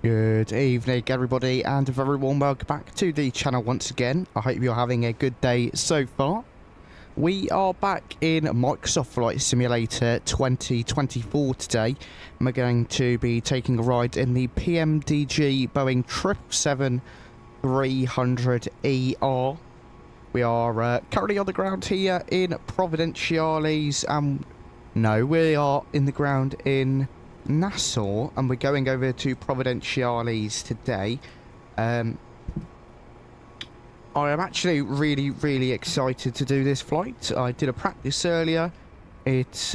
Good evening everybody and a very warm welcome back to the channel once again. I hope you're having a good day so far. We are back in Microsoft Flight Simulator 2024 today. And we're going to be taking a ride in the PMDG Boeing 777-300ER. We are currently on the ground here in Providenciales. No, we are in the ground in Nassau, and we're going over to Providenciales today. I am actually really excited to do this flight. I did a practice earlier. It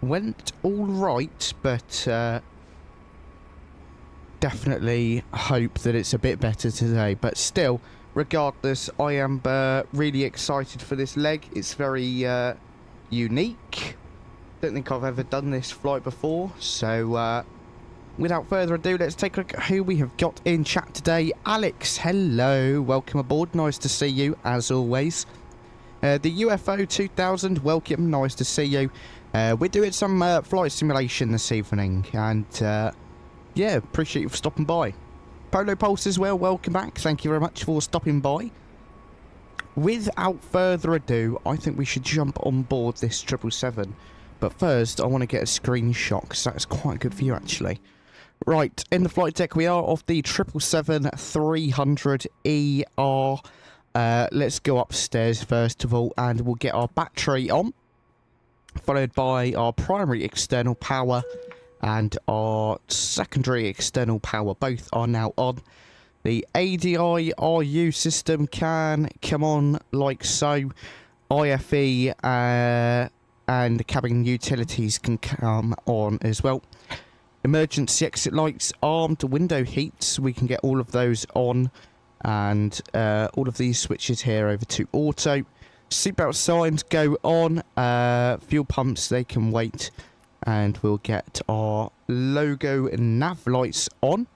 went all right, but definitely hope that it's a bit better today. But still, regardless, I am really excited for this leg. It's very unique. Don't think I've ever done this flight before, so without further ado, let's take a look at who we have got in chat today. Alex, hello, welcome aboard, nice to see you as always. The UFO 2000, welcome, nice to see you. We're doing some flight simulation this evening, and yeah, appreciate you for stopping by. Polo Pulse as well, welcome back, thank you very much for stopping by. Without further ado, I think we should jump on board this 777. But first, I want to get a screenshot, because that's quite good for you, actually. Right, in the flight deck, we are off the 777-300ER. Let's go upstairs, first of all, and we'll get our battery on. Followed by our primary external power and our secondary external power. Both are now on. The ADI-RU system can come on like so. IFE, and the cabin utilities can come on as well. Emergency exit lights, armed, window heats, we can get all of those on, and all of these switches here over to auto. Seatbelt signs go on, fuel pumps, they can wait, and we'll get our logo and nav lights on.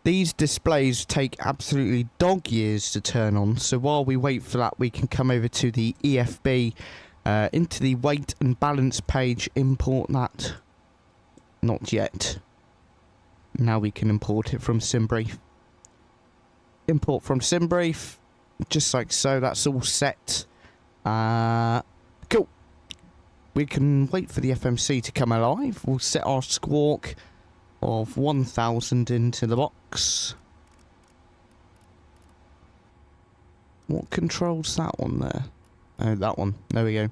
These displays take absolutely dog years to turn on, so while we wait for that, we can come over to the EFB, into the weight and balance page, import that. Not yet. Now we can import it from SimBrief. Import from SimBrief, just like so, that's all set. Cool. We can wait for the FMC to come alive. We'll set our squawk of 1000 into the box. What controls that one there? Oh, that one. There we go.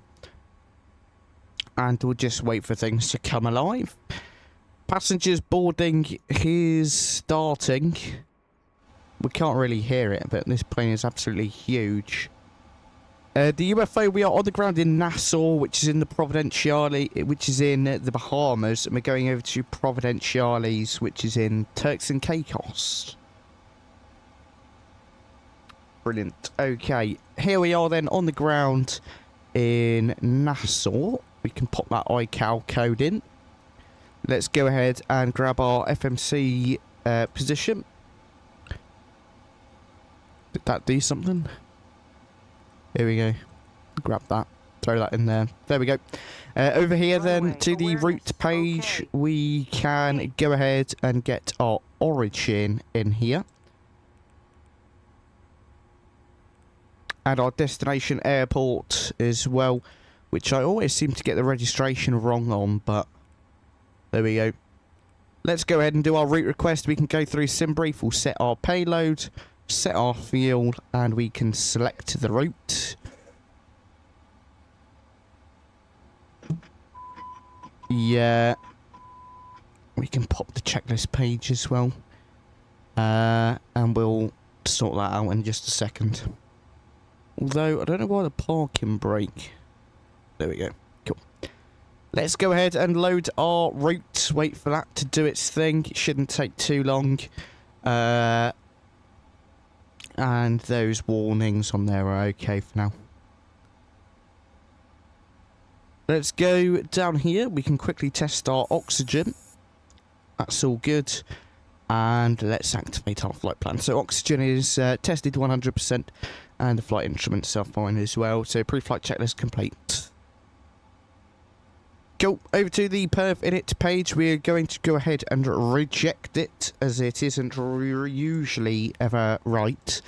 And we'll just wait for things to come alive. Passengers boarding is starting. We can't really hear it, but this plane is absolutely huge. The UFO, we are on the ground in Nassau, which is in the Providenciales, which is in the Bahamas, and we're going over to Providenciales, which is in Turks and Caicos. Brilliant. Okay, here we are then on the ground in Nassau. We can pop that iCal code in. Let's go ahead and grab our FMC position. Did that do something? Here we go. Grab that. Throw that in there. There we go. Over here then to the route page, we can go ahead and get our origin in here. And our destination airport as well, which I always seem to get the registration wrong on, but there we go. Let's go ahead and do our route request. We can go through SimBrief, we'll set our payload, set our fuel, and we can select the route. Yeah. We can pop the checklist page as well. And we'll sort that out in just a second. Although, I don't know why the parking brake... There we go. Cool. Let's go ahead and load our route. Wait for that to do its thing. It shouldn't take too long. And those warnings on there are okay for now. Let's go down here. We can quickly test our oxygen. That's all good. And let's activate our flight plan. So oxygen is tested 100%. And the flight instruments are fine as well. So pre-flight checklist complete. Go over to the perf init page. We're going to go ahead and reject it, as it isn't usually ever right.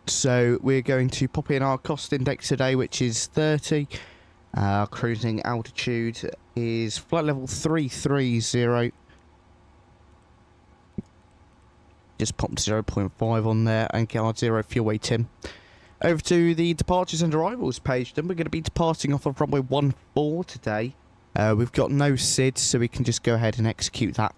So we're going to pop in our cost index today, which is 30. Our cruising altitude is flight level 330. Just pop 0.5 on there and get our 0 fuel weight in. Over to the departures and arrivals page, then we're going to be departing off of runway 14 today. We've got no SID, so we can just go ahead and execute that.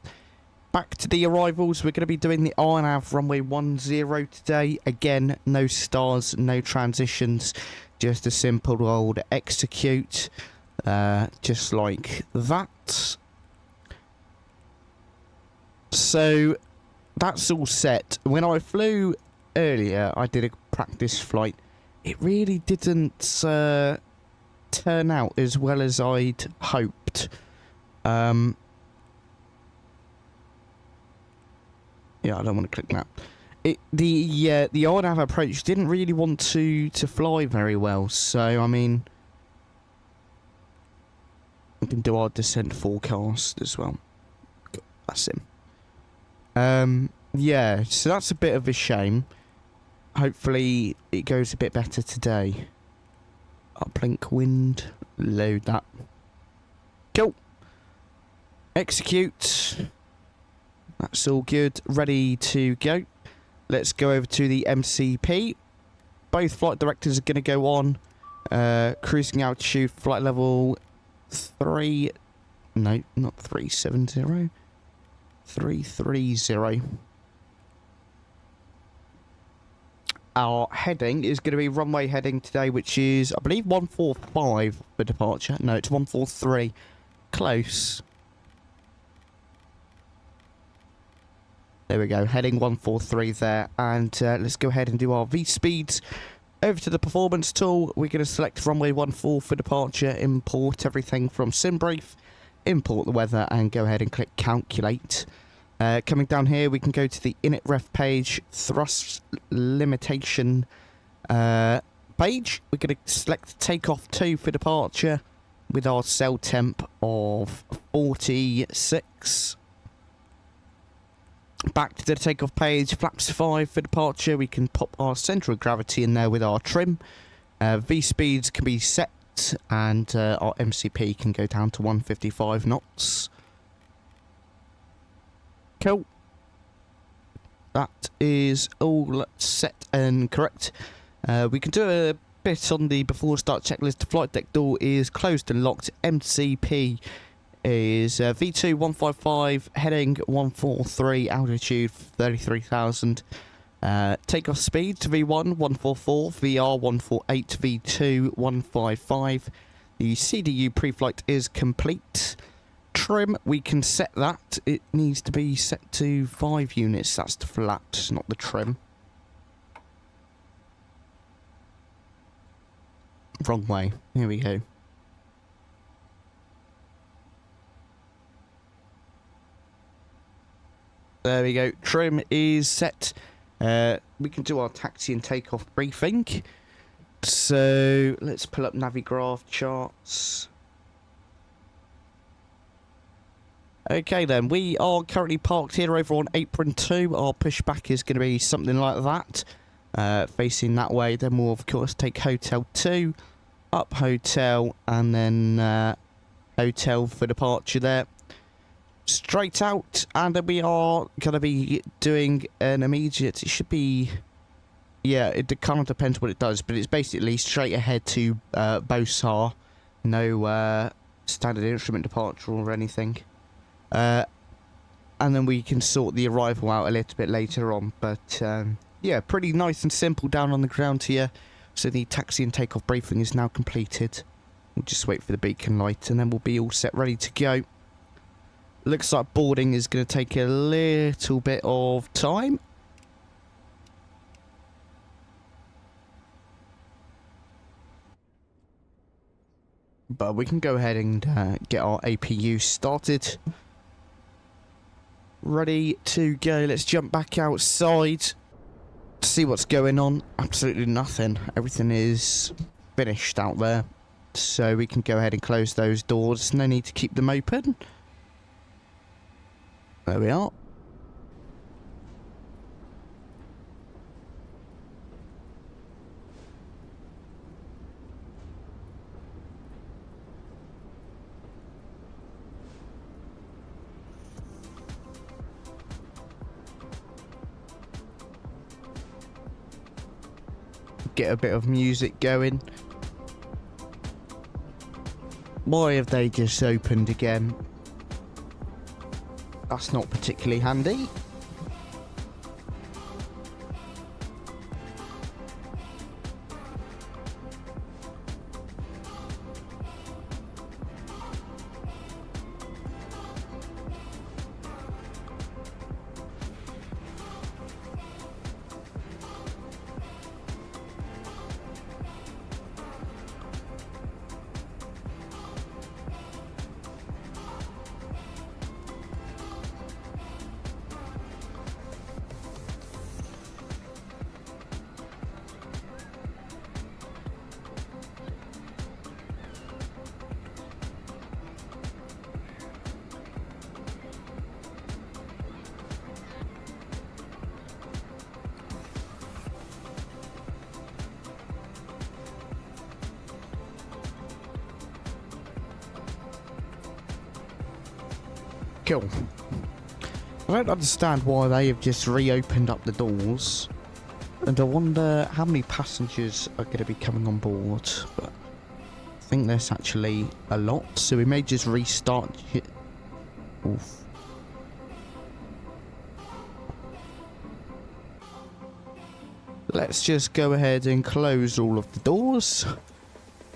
Back to the arrivals, we're going to be doing the RNAV runway 10 today. Again, no stars, no transitions, just a simple old execute, just like that. So that's all set. When I flew earlier, I did a practice flight. It really didn't turn out as well as I'd hoped. Yeah, I don't want to click that. The RNAV approach didn't really want to fly very well. So I mean, we can do our descent forecast as well. That's him. Yeah, so that's a bit of a shame. Hopefully it goes a bit better today. Uplink wind, load that. Cool. Execute. That's all good. Ready to go. Let's go over to the MCP. Both flight directors are going to go on. Cruising altitude, flight level 3... No, not 370. 330. Our heading is going to be runway heading today, which is, I believe, 145 for departure. No, it's 143. Close. There we go. Heading 143 there. And let's go ahead and do our V-speeds. Over to the performance tool. We're going to select runway 14 for departure. Import everything from SimBrief. Import the weather and go ahead and click calculate. Coming down here, we can go to the init ref page, thrust limitation page. We're going to select takeoff 2 for departure with our cell temp of 46. Back to the takeoff page, flaps 5 for departure. We can pop our centre of gravity in there with our trim. V speeds can be set and our MCP can go down to 155 knots. Cool. That is all set and correct. We can do a bit on the before start checklist. The flight deck door is closed and locked. MCP is V2 155, heading 143, altitude 33,000. Takeoff speed to V1 144, VR 148, V2 155. The CDU pre-flight is complete. Trim, we can set that. It needs to be set to 5 units. That's the flat, not the trim. Wrong way. Here we go. There we go. Trim is set. We can do our taxi and takeoff briefing. So let's pull up Navigraph charts. Okay then, we are currently parked here over on apron 2. Our pushback is going to be something like that, facing that way. Then we'll of course take hotel 2, up hotel, and then hotel for departure there. Straight out, and then we are going to be doing an immediate, it should be, yeah, it kind of depends what it does, but it's basically straight ahead to BOSAR. No standard instrument departure or anything. And then we can sort the arrival out a little bit later on. But yeah, pretty nice and simple down on the ground here. So the taxi and takeoff briefing is now completed. We'll just wait for the beacon light and then we'll be all set, ready to go. Looks like boarding is going to take a little bit of time. But we can go ahead and get our APU started. Ready to go. Let's jump back outside. See what's going on. Absolutely nothing. Everything is finished out there. so we can go ahead and close those doors. No need to keep them open. There we are. Get a bit of music going. Why have they just opened again? That's not particularly handy. Cool. I don't understand why they have just reopened up the doors, and I wonder how many passengers are going to be coming on board, but I think there's actually a lot, so we may just restart it. Oof. Let's just go ahead and close all of the doors,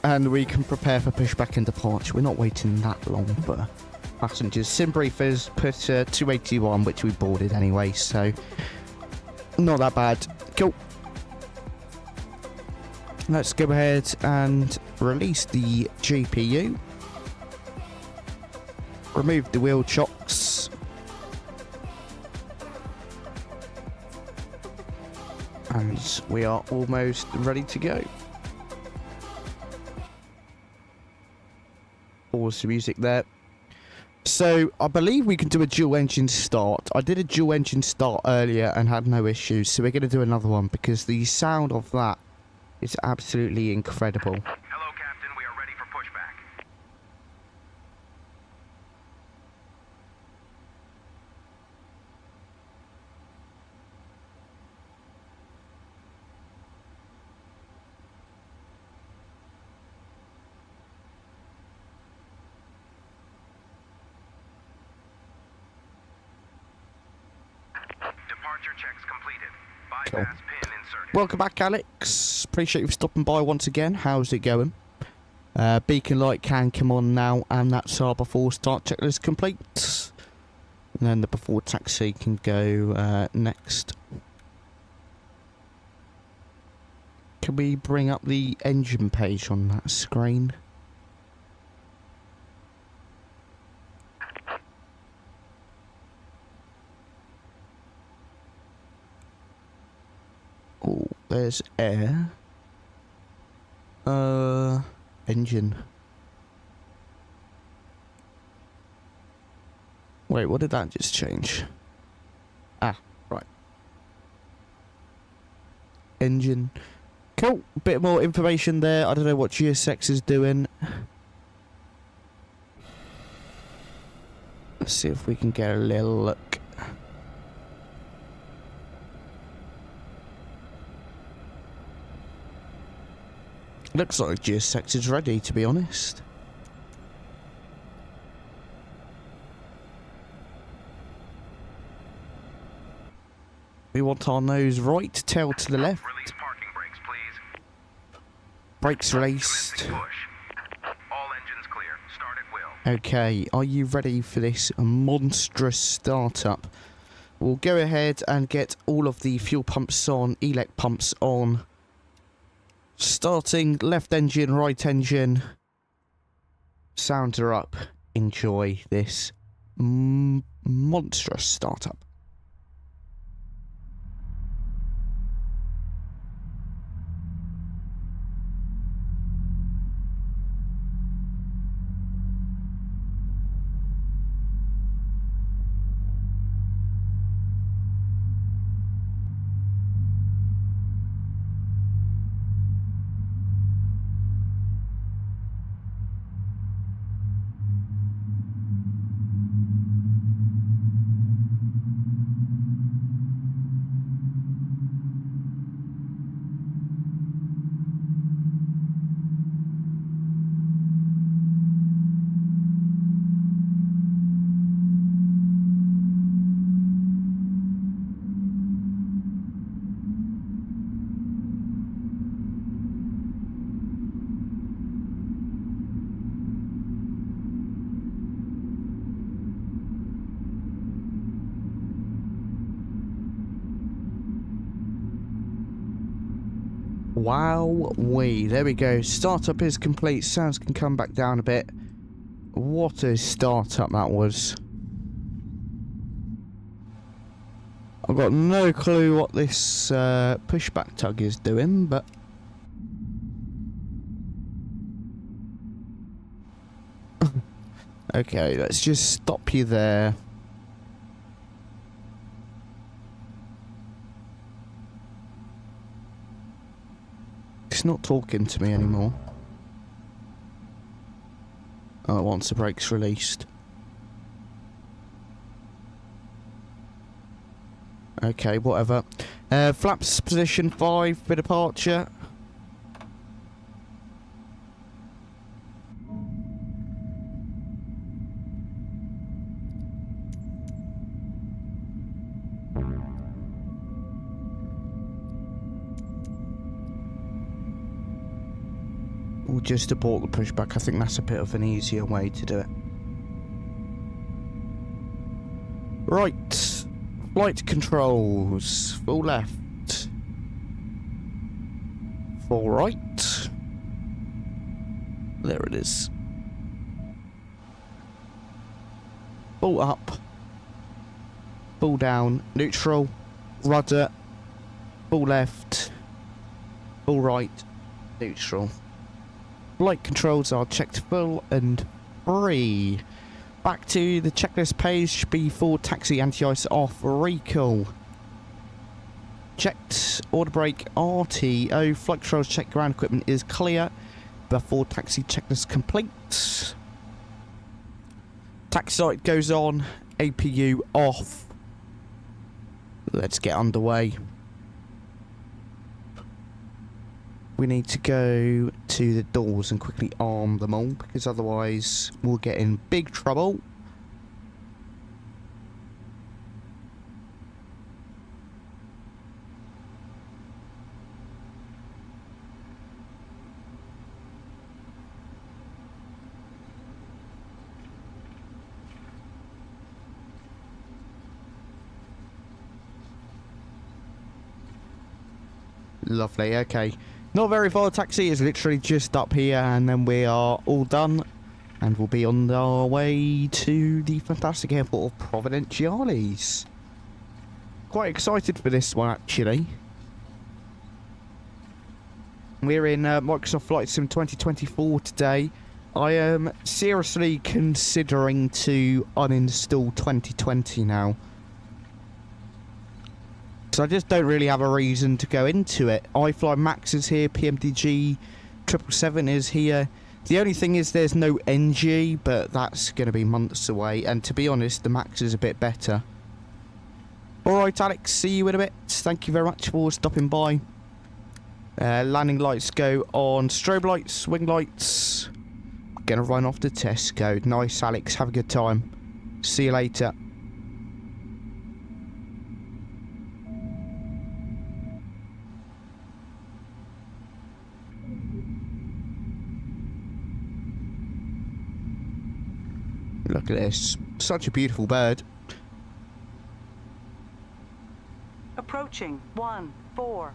and we can prepare for pushback and departure. We're not waiting that long for passengers. 𝗏𝗏𝗏 put 281, which we boarded anyway, so not that bad. Cool. Let's go ahead and release the GPU. Remove the wheel chocks. And we are almost ready to go. Pause the music there. So, I believe we can do a dual engine start. I did a dual engine start earlier and had no issues, so we're going to do another one because the sound of that is absolutely incredible. Hello, Captain. We are ready for pushback. Departure checks completed. Bypass pin inserted. Welcome back, Alex. Appreciate you stopping by once again. How's it going? Beacon light can come on now, and that's our before start checklist complete. And then the before taxi can go next. Can we bring up the engine page on that screen? Oh, there's air. Engine. Wait, what did that just change? Ah, right. Engine. Cool. Bit more information there. I don't know what GSX is doing. Let's see if we can get a little look. Looks like GSX is ready, to be honest. We want our nose right, tail to the left. Release parking brakes, please. Brakes released. Commencing push. All engines clear. Start at will. Okay, are you ready for this monstrous startup? We'll go ahead and get all of the fuel pumps on, elec pumps on. Starting left engine, right engine. Sounds are up. Enjoy this monstrous startup. Wowee. There we go. Startup is complete. Sounds can come back down a bit. What a startup that was. I've got no clue what this pushback tug is doing, but... Okay, let's just stop you there. It's not talking to me anymore. Oh, once the brake's released. Okay, whatever. Flaps position 5 for departure. We'll just abort the pushback. I think that's a bit of an easier way to do it. Right. Flight controls. Full left. Full right. There it is. Full up. Full down. Neutral. Rudder. Full left. Full right. Neutral. Flight controls are checked full and free. Back to the checklist page before taxi anti-ice off recall. Checked order brake RTO. Flight controls check ground equipment is clear before taxi checklist complete. Taxi site goes on. APU off. Let's get underway. We need to go to the doors and quickly arm them all, because otherwise we'll get in big trouble. Lovely, okay. Not very far, taxi is literally just up here, and then we are all done. And we'll be on our way to the fantastic airport of Providenciales. Quite excited for this one, actually. We're in Microsoft Flight Sim 2024 today. I am seriously considering to uninstall 2020 now. So I just don't really have a reason to go into it. iFly Max is here, PMDG 777 is here. The only thing is there's no NG, but that's going to be months away. And to be honest, the Max is a bit better. Alright Alex, see you in a bit. Thank you very much for stopping by. Landing lights go on, strobe lights, wing lights. Gonna run off to Tesco. Nice Alex, have a good time. See you later. Look at this. Such a beautiful bird. Approaching 1-4.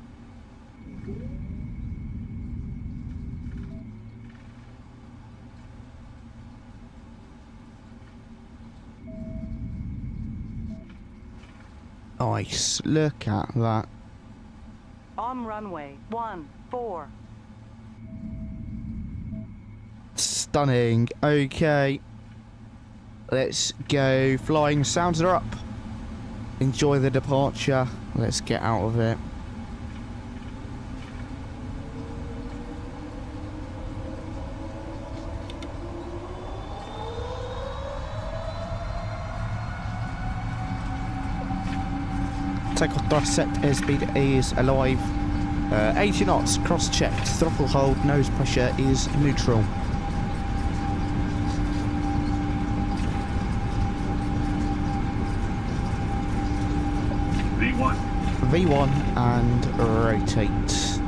Nice. Look at that. On runway 14. Stunning. Okay. Let's go flying. Sounds are up. Enjoy the departure. Let's get out of it. Takeoff dissect, airspeed is alive. 80 knots, cross checked. Throttle hold, nose pressure is neutral. V1 and rotate.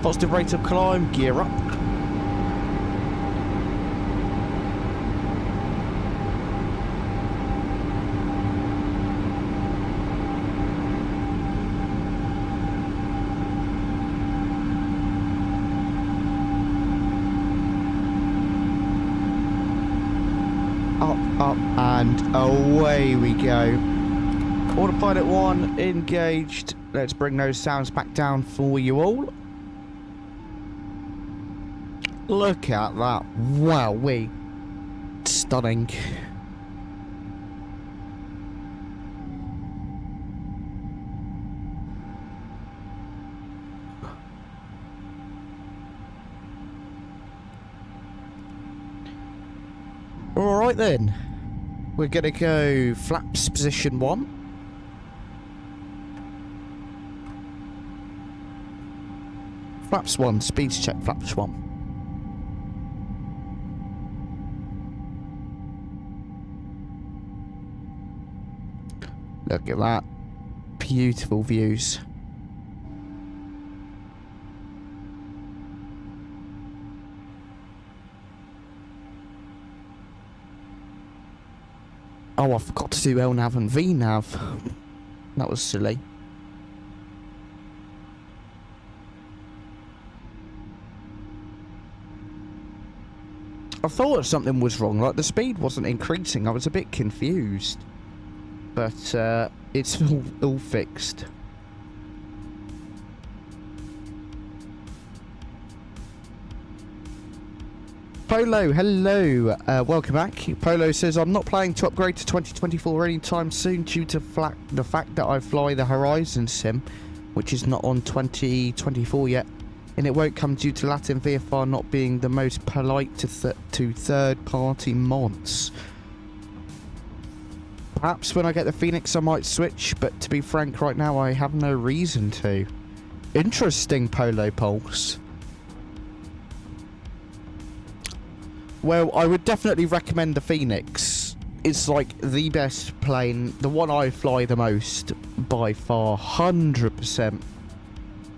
Positive rate of climb, gear up. Up and away we go. Autopilot 1 engaged. Let's bring those sounds back down for you all. Look at that. Wowee. Stunning. Alright then. We're gonna go flaps position 1. Flaps 1, speeds check flaps 1. Look at that. Beautiful views. Oh, I forgot to do LNAV and VNAV. That was silly. I thought something was wrong, like the speed wasn't increasing. I was a bit confused. But it's all fixed. Polo, hello. Welcome back. Polo says, I'm not planning to upgrade to 2024 anytime soon due to the fact that I fly the Horizon sim, which is not on 2024 yet. And it won't come due to Latin VFR not being the most polite to third-party mods. Perhaps when I get the Phoenix I might switch, but to be frank right now I have no reason to. Interesting, Polo Pulse. Well, I would definitely recommend the Phoenix. It's like the best plane, the one I fly the most by far, 100%.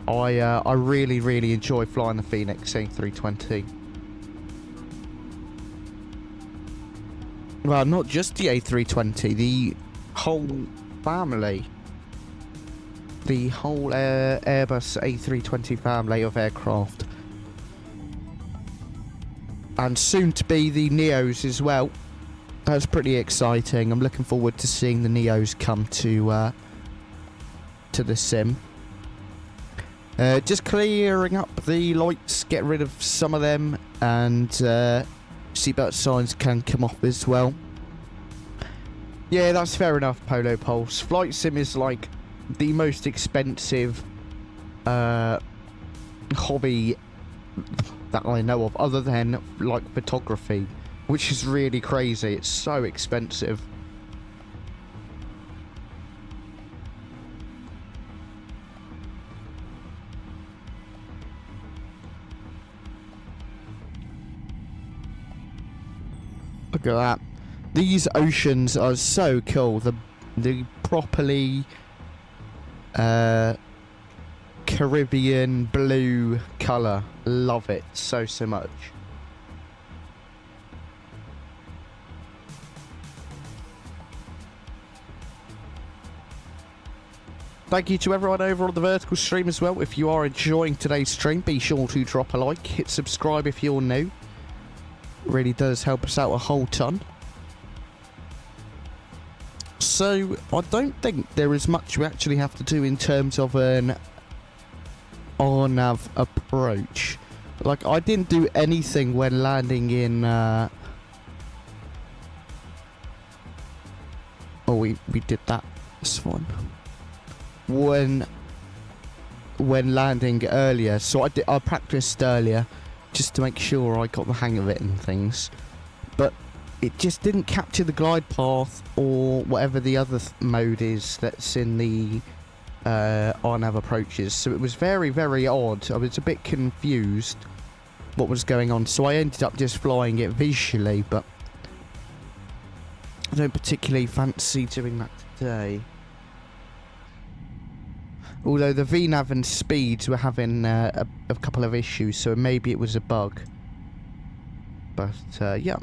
I really, really enjoy flying the Phoenix A320. Well, not just the A320, the whole family. The whole Airbus A320 family of aircraft. And soon to be the Neos as well. That's pretty exciting. I'm looking forward to seeing the Neos come to the sim. Just clearing up the lights, get rid of some of them, and seatbelt signs can come off as well. Yeah, that's fair enough, Polo Pulse. Flight sim is like the most expensive hobby that I know of, other than like photography, which is really crazy. It's so expensive. Look at that. These oceans are so cool. The properly Caribbean blue colour. Love it so much. Thank you to everyone over on the vertical stream as well. If you are enjoying today's stream, be sure to drop a like, hit subscribe if you're new. Really does help us out a whole ton. So I don't think there is much we actually have to do in terms of an RNAV approach. Like, I didn't do anything when landing in oh, we did that. This one when landing earlier, so I practiced earlier just to make sure I got the hang of it and things, but it just didn't capture the glide path or whatever the other mode is that's in the RNAV approaches. So it was very, very odd. I was a bit confused what was going on, so I ended up just flying it visually, but I don't particularly fancy doing that today. Although the VNAV and speeds were having a couple of issues, so maybe it was a bug. But yeah.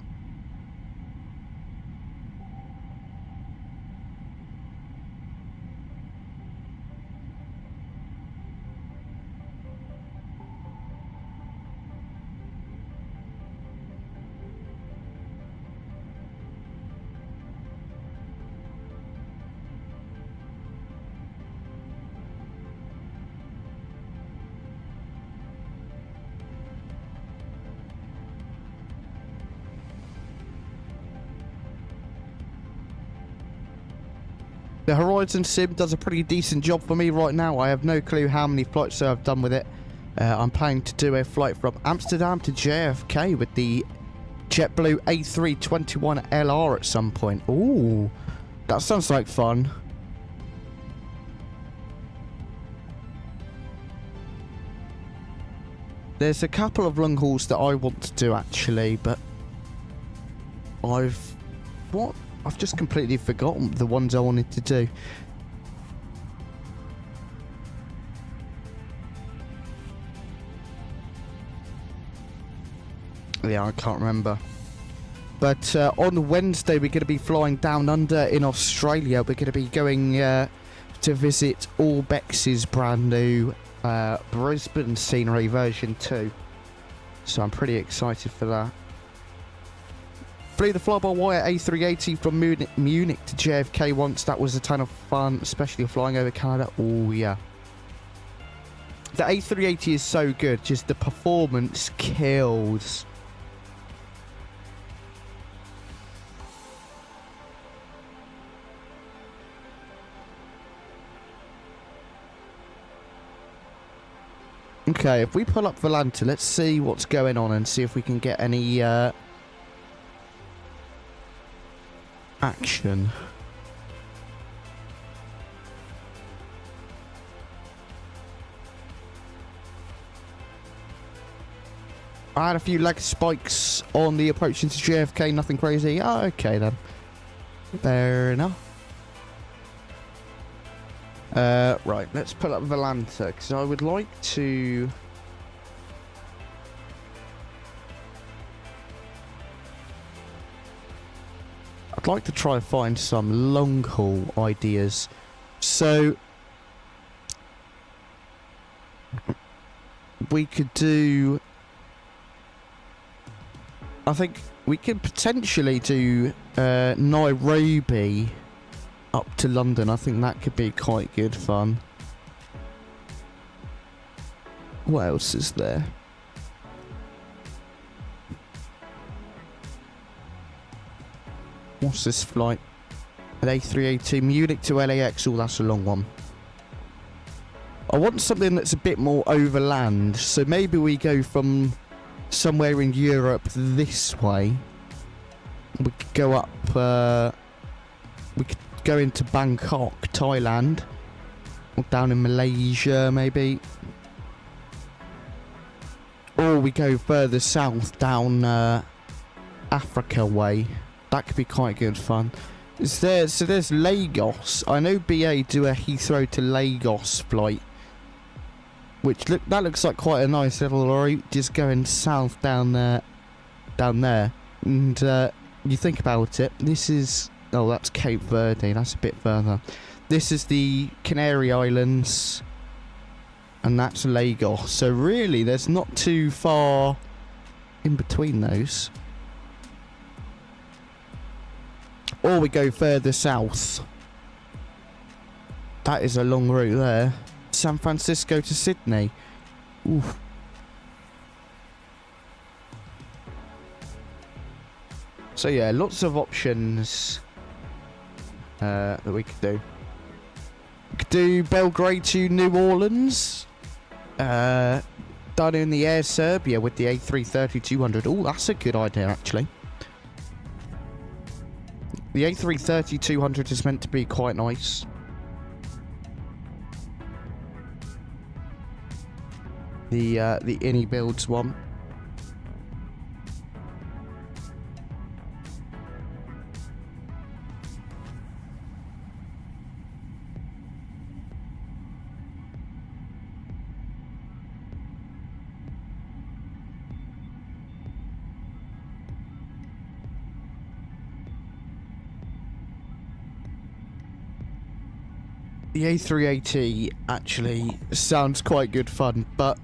The Horizon Sim does a pretty decent job for me right now. I have no clue how many flights I've done with it. I'm planning to do a flight from Amsterdam to JFK with the JetBlue A321LR at some point. Ooh, that sounds like fun. There's a couple of long hauls that I want to do actually, but I've just completely forgotten the ones I wanted to do. Yeah, I can't remember. But on Wednesday, we're going to be flying down under in Australia. We're going to be going to visit 𝗂𝗶𝗶𝗃𝐴's brand new Brisbane scenery version 2. So I'm pretty excited for that. Flew the fly-by-wire A380 from Munich to JFK once. That was a ton of fun, especially flying over Canada. Oh, yeah. The A380 is so good. Just the performance kills. Okay, if we pull up Volanta, let's see what's going on and see if we can get any action. I had a few leg spikes on the approach into JFK, nothing crazy. Oh, okay then. Fair enough. Right, let's pull up Volanta, because I would like to... I'd like to try and find some long haul ideas. So we could do, I think we could potentially do Nairobi up to London. I think that could be quite good fun. What else is there? What's this flight? An A380 Munich to LAX. Oh, that's a long one. I want something that's a bit more overland. So maybe we go from somewhere in Europe this way. We could go up... we could go into Bangkok, Thailand. Or down in Malaysia, maybe. Or we go further south, down Africa way. That could be quite good fun. So there's Lagos. I know BA do a Heathrow to Lagos flight, which that looks like quite a nice little route, just going south down there. And you think about it, this is, oh, that's Cape Verde. That's a bit further. This is the Canary Islands, and that's Lagos. So really, there's not too far in between those. Or we go further south. That is a long route there. San Francisco to Sydney. Oof. So yeah, lots of options that we could do. We could do Belgrade to New Orleans. Done in the Air Serbia with the A330-200. Oh, that's a good idea actually. The A330-200 is meant to be quite nice. The Innie builds one. The A380 actually sounds quite good fun, but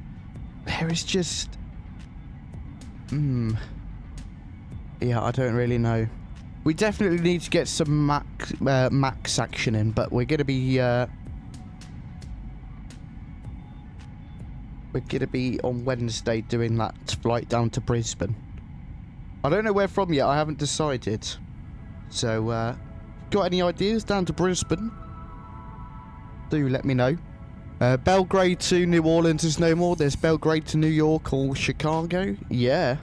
there is just... yeah, I don't really know. We definitely need to get some max action in, but we're going to be... we're going to be on Wednesday doing that flight down to Brisbane. I don't know where from yet, I haven't decided. So, got any ideas down to Brisbane? do let me know. Belgrade to New Orleans is no more. There's Belgrade to New York or Chicago. Yeah.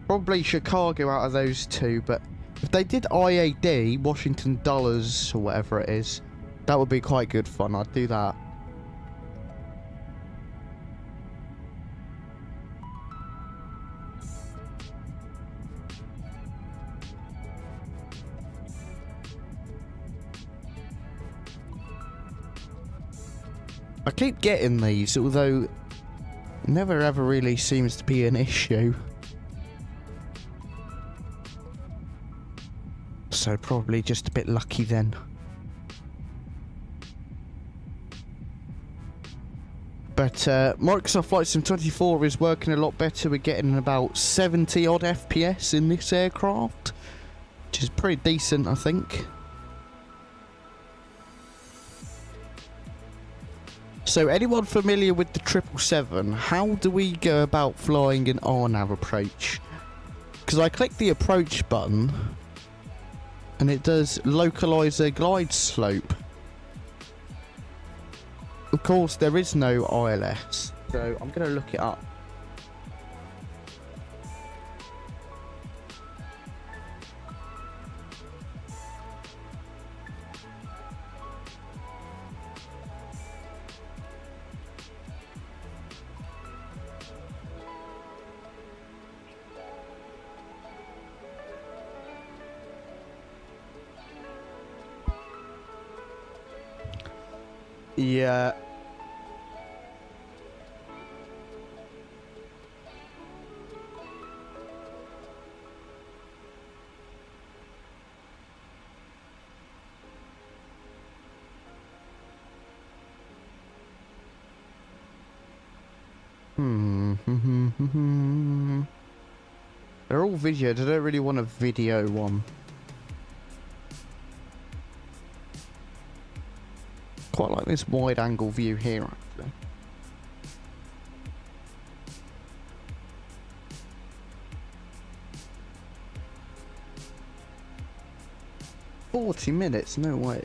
Probably Chicago out of those two, but if they did IAD, Washington Dollars, or whatever it is, that would be quite good fun. I'd do that. I keep getting these, although never ever really seems to be an issue. So probably just a bit lucky then. But Microsoft Flight Sim 24 is working a lot better. We're getting about 70 odd FPS in this aircraft, which is pretty decent, I think. So anyone familiar with the 777, how do we go about flying an RNAV approach? Because I click the approach button and it does localize a glide slope. Of course there is no ILS, so I'm going to look it up. Yeah. They're all videos. I don't really want a video one. Quite like this wide angle view here, actually. $40, no way.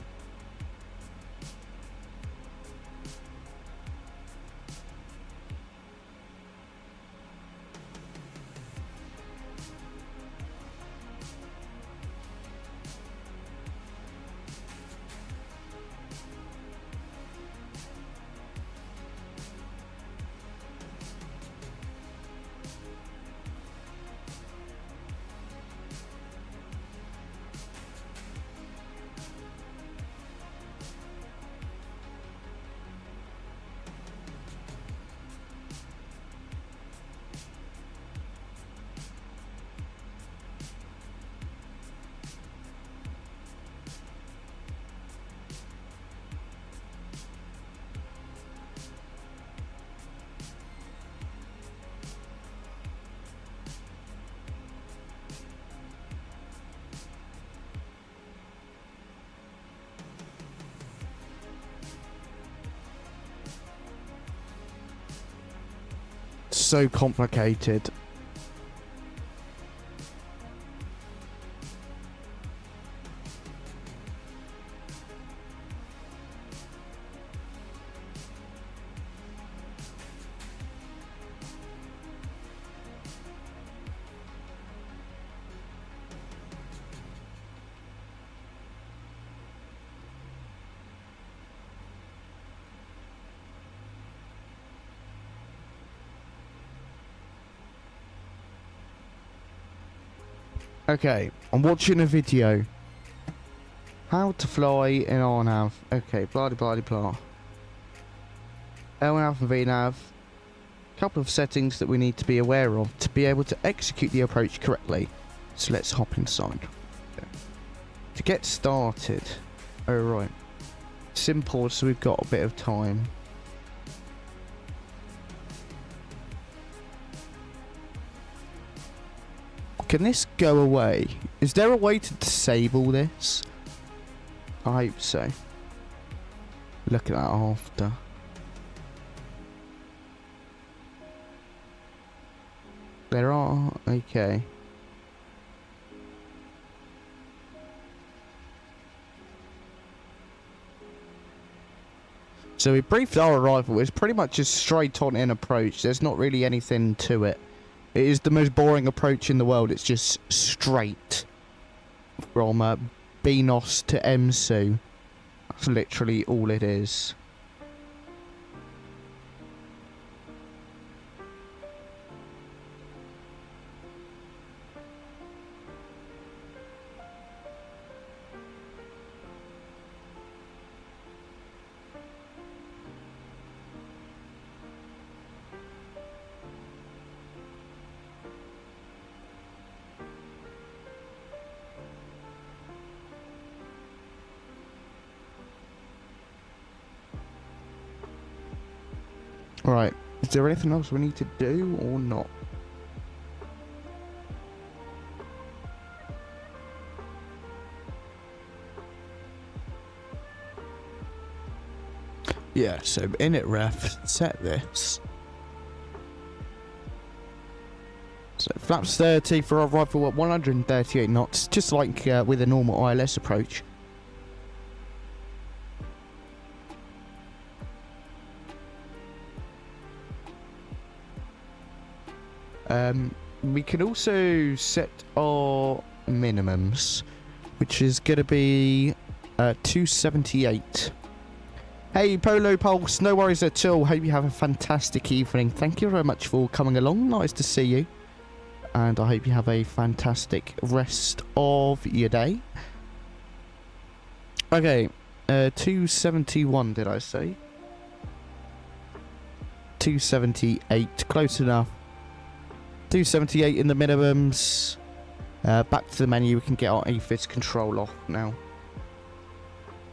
So complicated. Okay, I'm watching a video. How to fly in RNAV. Okay, blah blah blah. LNAV and VNAV. Couple of settings that we need to be aware of to be able to execute the approach correctly. So let's hop inside. Okay. To get started. Oh right. Simple, so we've got a bit of time. Can this go away? Is there a way to disable this? I hope so. Look at that after. There are, okay. So we briefed our arrival. It's pretty much just straight on in approach. There's not really anything to it. It is the most boring approach in the world. It's just straight from 𝗵𝗏 to 𝗪𝐶. That's literally all it is. Right, is there anything else we need to do or not? Yeah, so init ref, set this. So flaps 30 for our rifle at 138 knots, just like with a normal ILS approach. We can also set our minimums, which is going to be 278. Hey, Polo Pulse, no worries at all. Hope you have a fantastic evening. Thank you very much for coming along. Nice to see you. And I hope you have a fantastic rest of your day. Okay, 271 did I say? 278, close enough. 278 in the minimums. Back to the menu, we can get our AFIS control off now.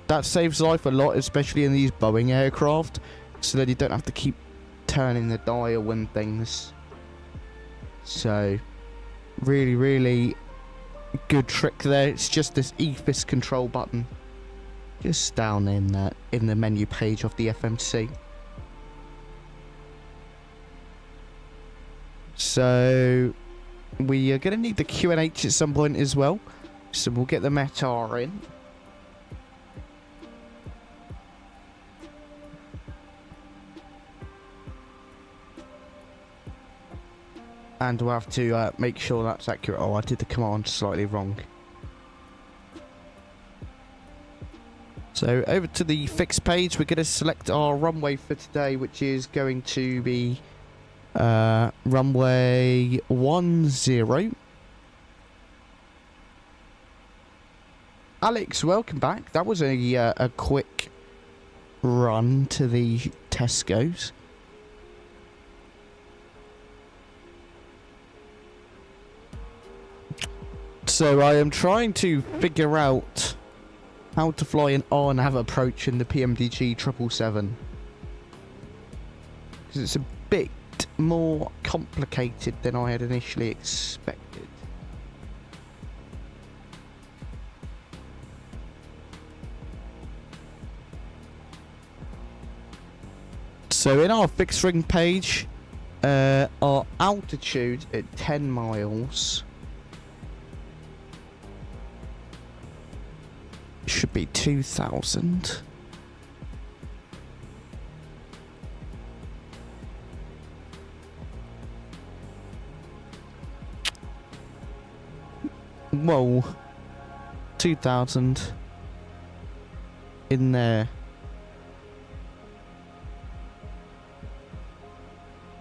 That saves life a lot, especially in these Boeing aircraft, so that you don't have to keep turning the dial and things. So, really, really good trick there. It's just this AFIS control button, just down in the menu page of the FMC. So we are going to need the QNH at some point as well. So we'll get the METAR in. And we'll have to make sure that's accurate. Oh, I did the command slightly wrong. So over to the fixed page, we're going to select our runway for today, which is going to be runway 10. Alex, welcome back. That was a quick run to the Tesco's. So I am trying to figure out how to fly an RNAV approach in the PMDG 777. Because it's a bit more complicated than I had initially expected. So in our fixed ring page, our altitude at 10 miles should be 2,000. Whoa, 2,000 in there.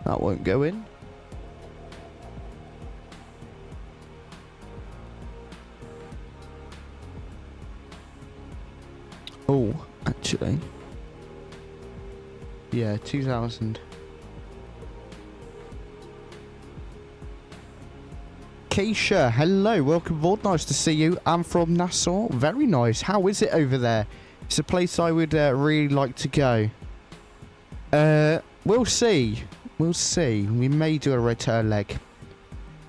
That won't go in. Oh, actually. Yeah, 2,000. 𝗚𝐴𝐡𝐴, hello, welcome aboard. Nice to see you. I'm from Nassau. Very nice. How is it over there? It's a place I would really like to go. We'll see. We'll see. We may do a return leg.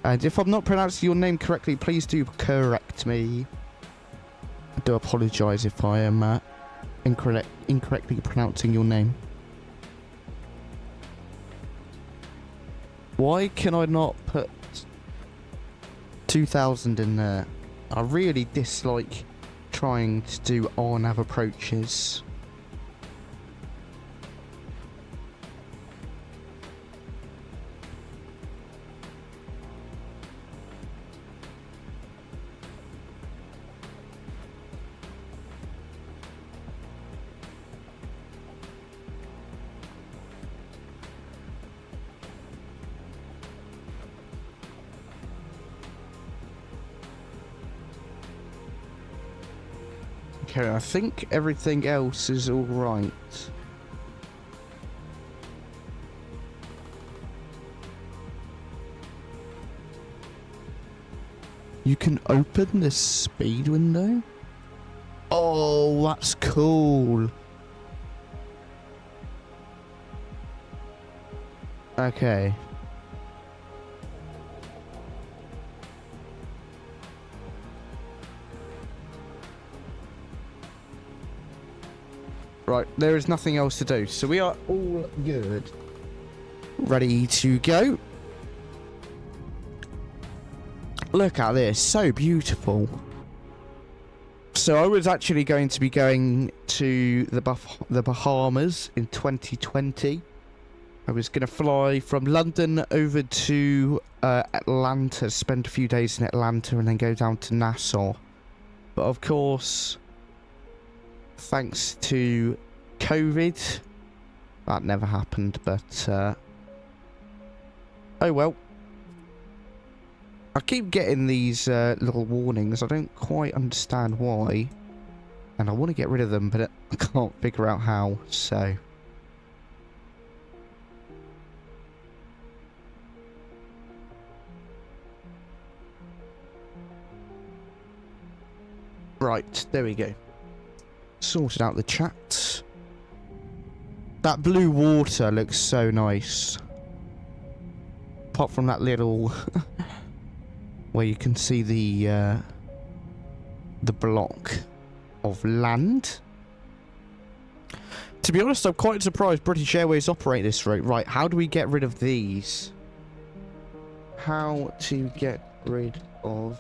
And if I'm not pronouncing your name correctly, please do correct me. I do apologise if I am incorrectly pronouncing your name. Why can I not put 2,000 in there? I really dislike trying to do RNAV approaches. Okay, I think everything else is all right. You can open the speed window? Oh, that's cool. Okay. Right, there is nothing else to do, so we are all good. Ready to go. Look at this, so beautiful. So I was actually going to be going to the Bahamas in 2020. I was going to fly from London over to Atlanta, spend a few days in Atlanta, and then go down to Nassau. But of course, thanks to COVID, that never happened. But oh well. I keep getting these little warnings. I don't quite understand why, and I want to get rid of them, but I can't figure out how. So right, there we go. Sorted out the chat. That blue water looks so nice. Apart from that little where you can see the block of land. To be honest, I'm quite surprised British Airways operate this route. Right, how do we get rid of these? How to get rid of...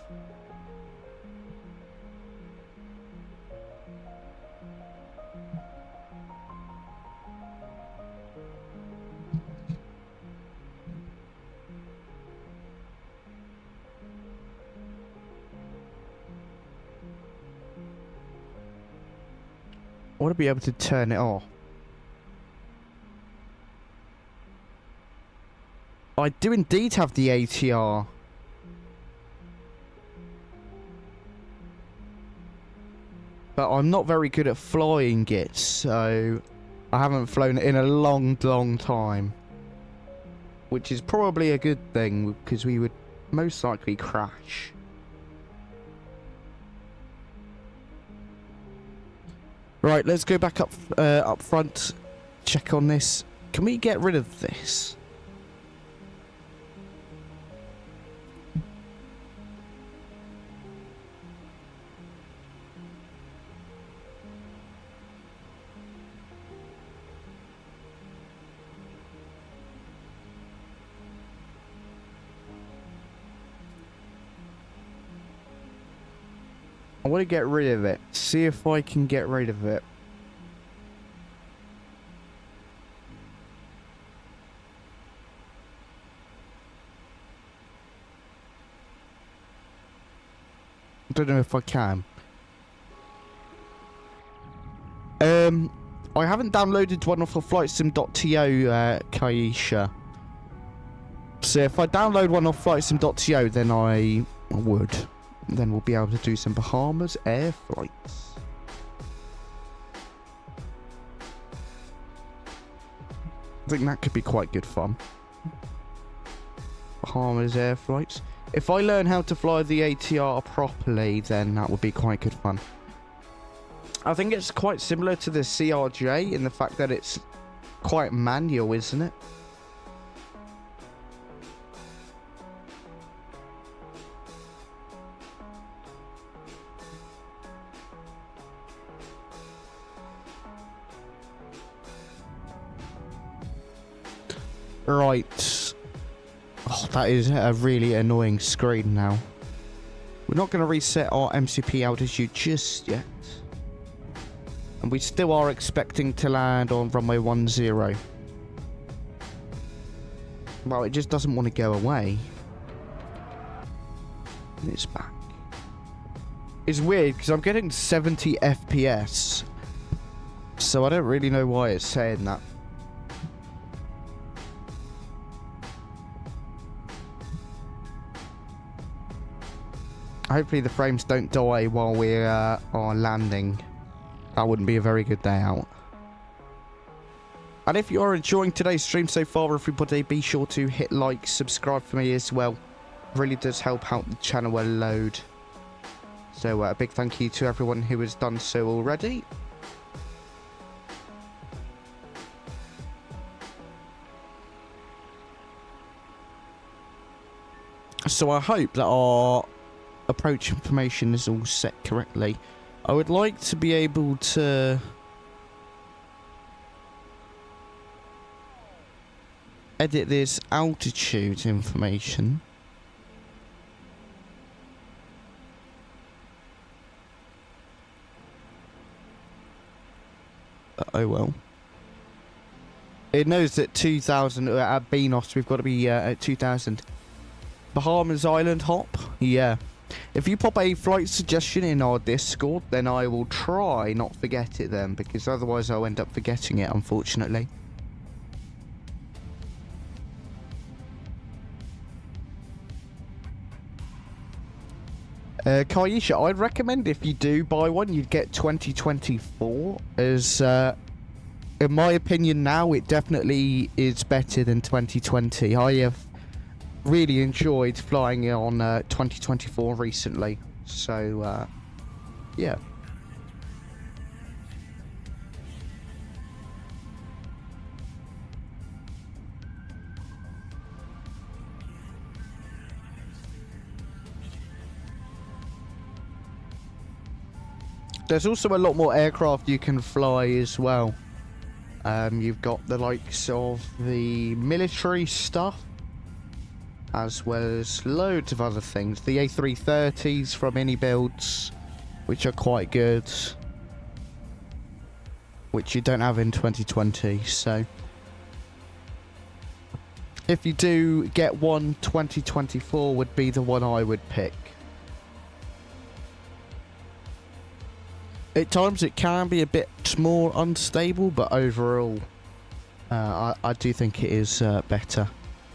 I want to be able to turn it off. I do indeed have the ATR. But I'm not very good at flying it, so I haven't flown it in a long, long time. Which is probably a good thing, because we would most likely crash. Right, let's go back up front, check on this. Can we get rid of this? I want to get rid of it. See if I can get rid of it. I don't know if I can. I haven't downloaded one off of flightsim.to, 𝗂𝐴𝐴𝐶. So if I download one off flightsim.to, then I would. Then we'll be able to do some Bahamas air flights. I think that could be quite good fun. Bahamas air flights. If I learn how to fly the ATR properly, then that would be quite good fun. I think it's quite similar to the CRJ in the fact that it's quite manual, isn't it? Right. Oh, that is a really annoying screen now. We're not going to reset our MCP altitude just yet. And we still are expecting to land on runway 10. Well, it just doesn't want to go away. And it's back. It's weird because I'm getting 70 FPS. So I don't really know why it's saying that. Hopefully the frames don't die while we are landing. that wouldn't be a very good day out. And if you're enjoying today's stream so far, everybody, be sure to hit like, subscribe for me as well. Really does help out the channel a load. So a big thank you to everyone who has done so already. So I hope that our approach information is all set correctly. I would like to be able to edit this altitude information. Oh well. It knows that 2000 at BNOS we've got to be at 2000. Bahamas Island hop? Yeah. If you pop a flight suggestion in our Discord, then I will try not forget it then, because otherwise I'll end up forgetting it, unfortunately. 𝗂𝐴TH𝐴, I'd recommend if you do buy one, you'd get 2024, as in my opinion now, it definitely is better than 2020. I have really enjoyed flying on 2024 recently, so yeah. There's also a lot more aircraft you can fly as well. You've got the likes of the military stuff, as well as loads of other things. The A330s from any builds, which are quite good, which you don't have in 2020. So if you do get one, 2024 would be the one I would pick. At times it can be a bit more unstable, but overall I do think it is better.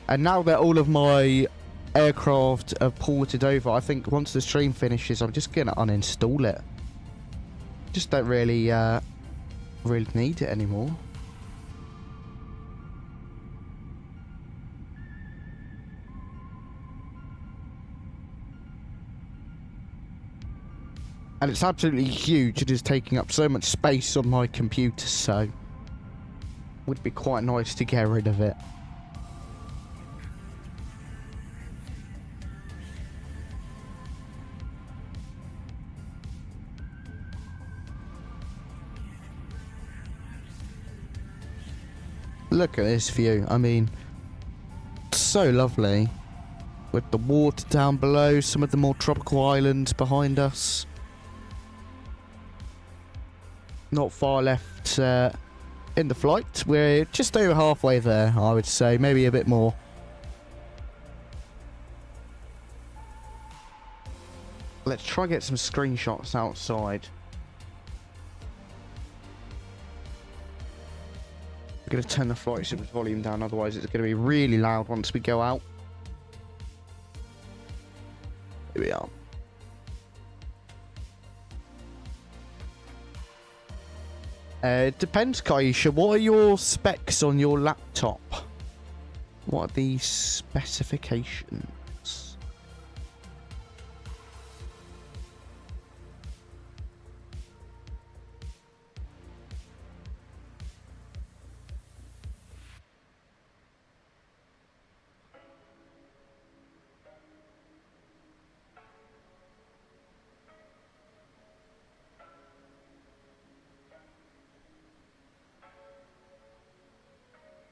And now that all of my aircraft are ported over, I think once the stream finishes I'm just going to uninstall it. Just don't really need it anymore. And it's absolutely huge. It is taking up so much space on my computer, so would be quite nice to get rid of it. Look at this view. I mean, so lovely. With the water down below, some of the more tropical islands behind us. Not far left in the flight. We're just over halfway there, I would say. Maybe a bit more. Let's try and get some screenshots outside. We're going to turn the flight volume down, otherwise it's going to be really loud once we go out. Here we are. It depends, 𝗂𝐴TH𝐴. What are your specs on your laptop? What are the specifications?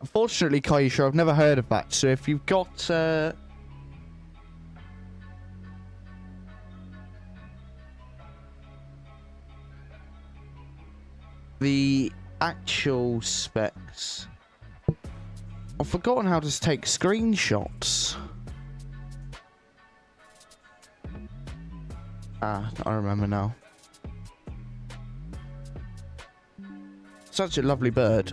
Unfortunately, 𝗂𝐴TH𝐴, I've never heard of that. So if you've got the actual specs, I've forgotten how to take screenshots. Ah, I remember now. Such a lovely bird.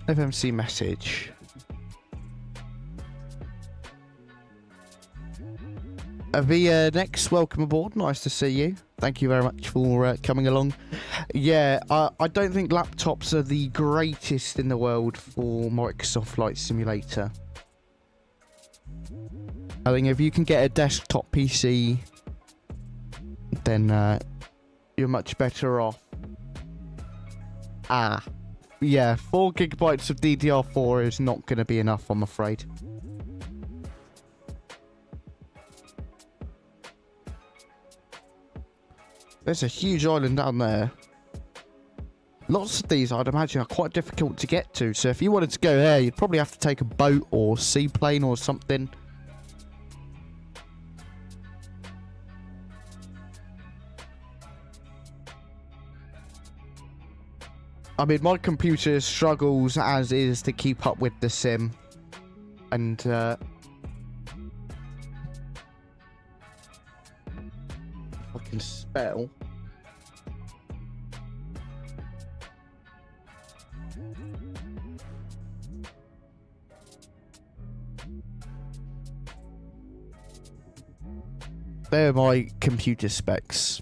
FMC message. next, welcome aboard. Nice to see you. Thank you very much for coming along. Yeah, I don't think laptops are the greatest in the world for Microsoft Flight Simulator. I think if you can get a desktop PC, then you're much better off. Yeah, 4 gigabytes of DDR4 is not going to be enough, I'm afraid. There's a huge island down there. Lots of these, I'd imagine, are quite difficult to get to. So if you wanted to go there, you'd probably have to take a boat or seaplane or something. I mean, my computer struggles as is to keep up with the sim. And, if I can spell. They're my computer specs.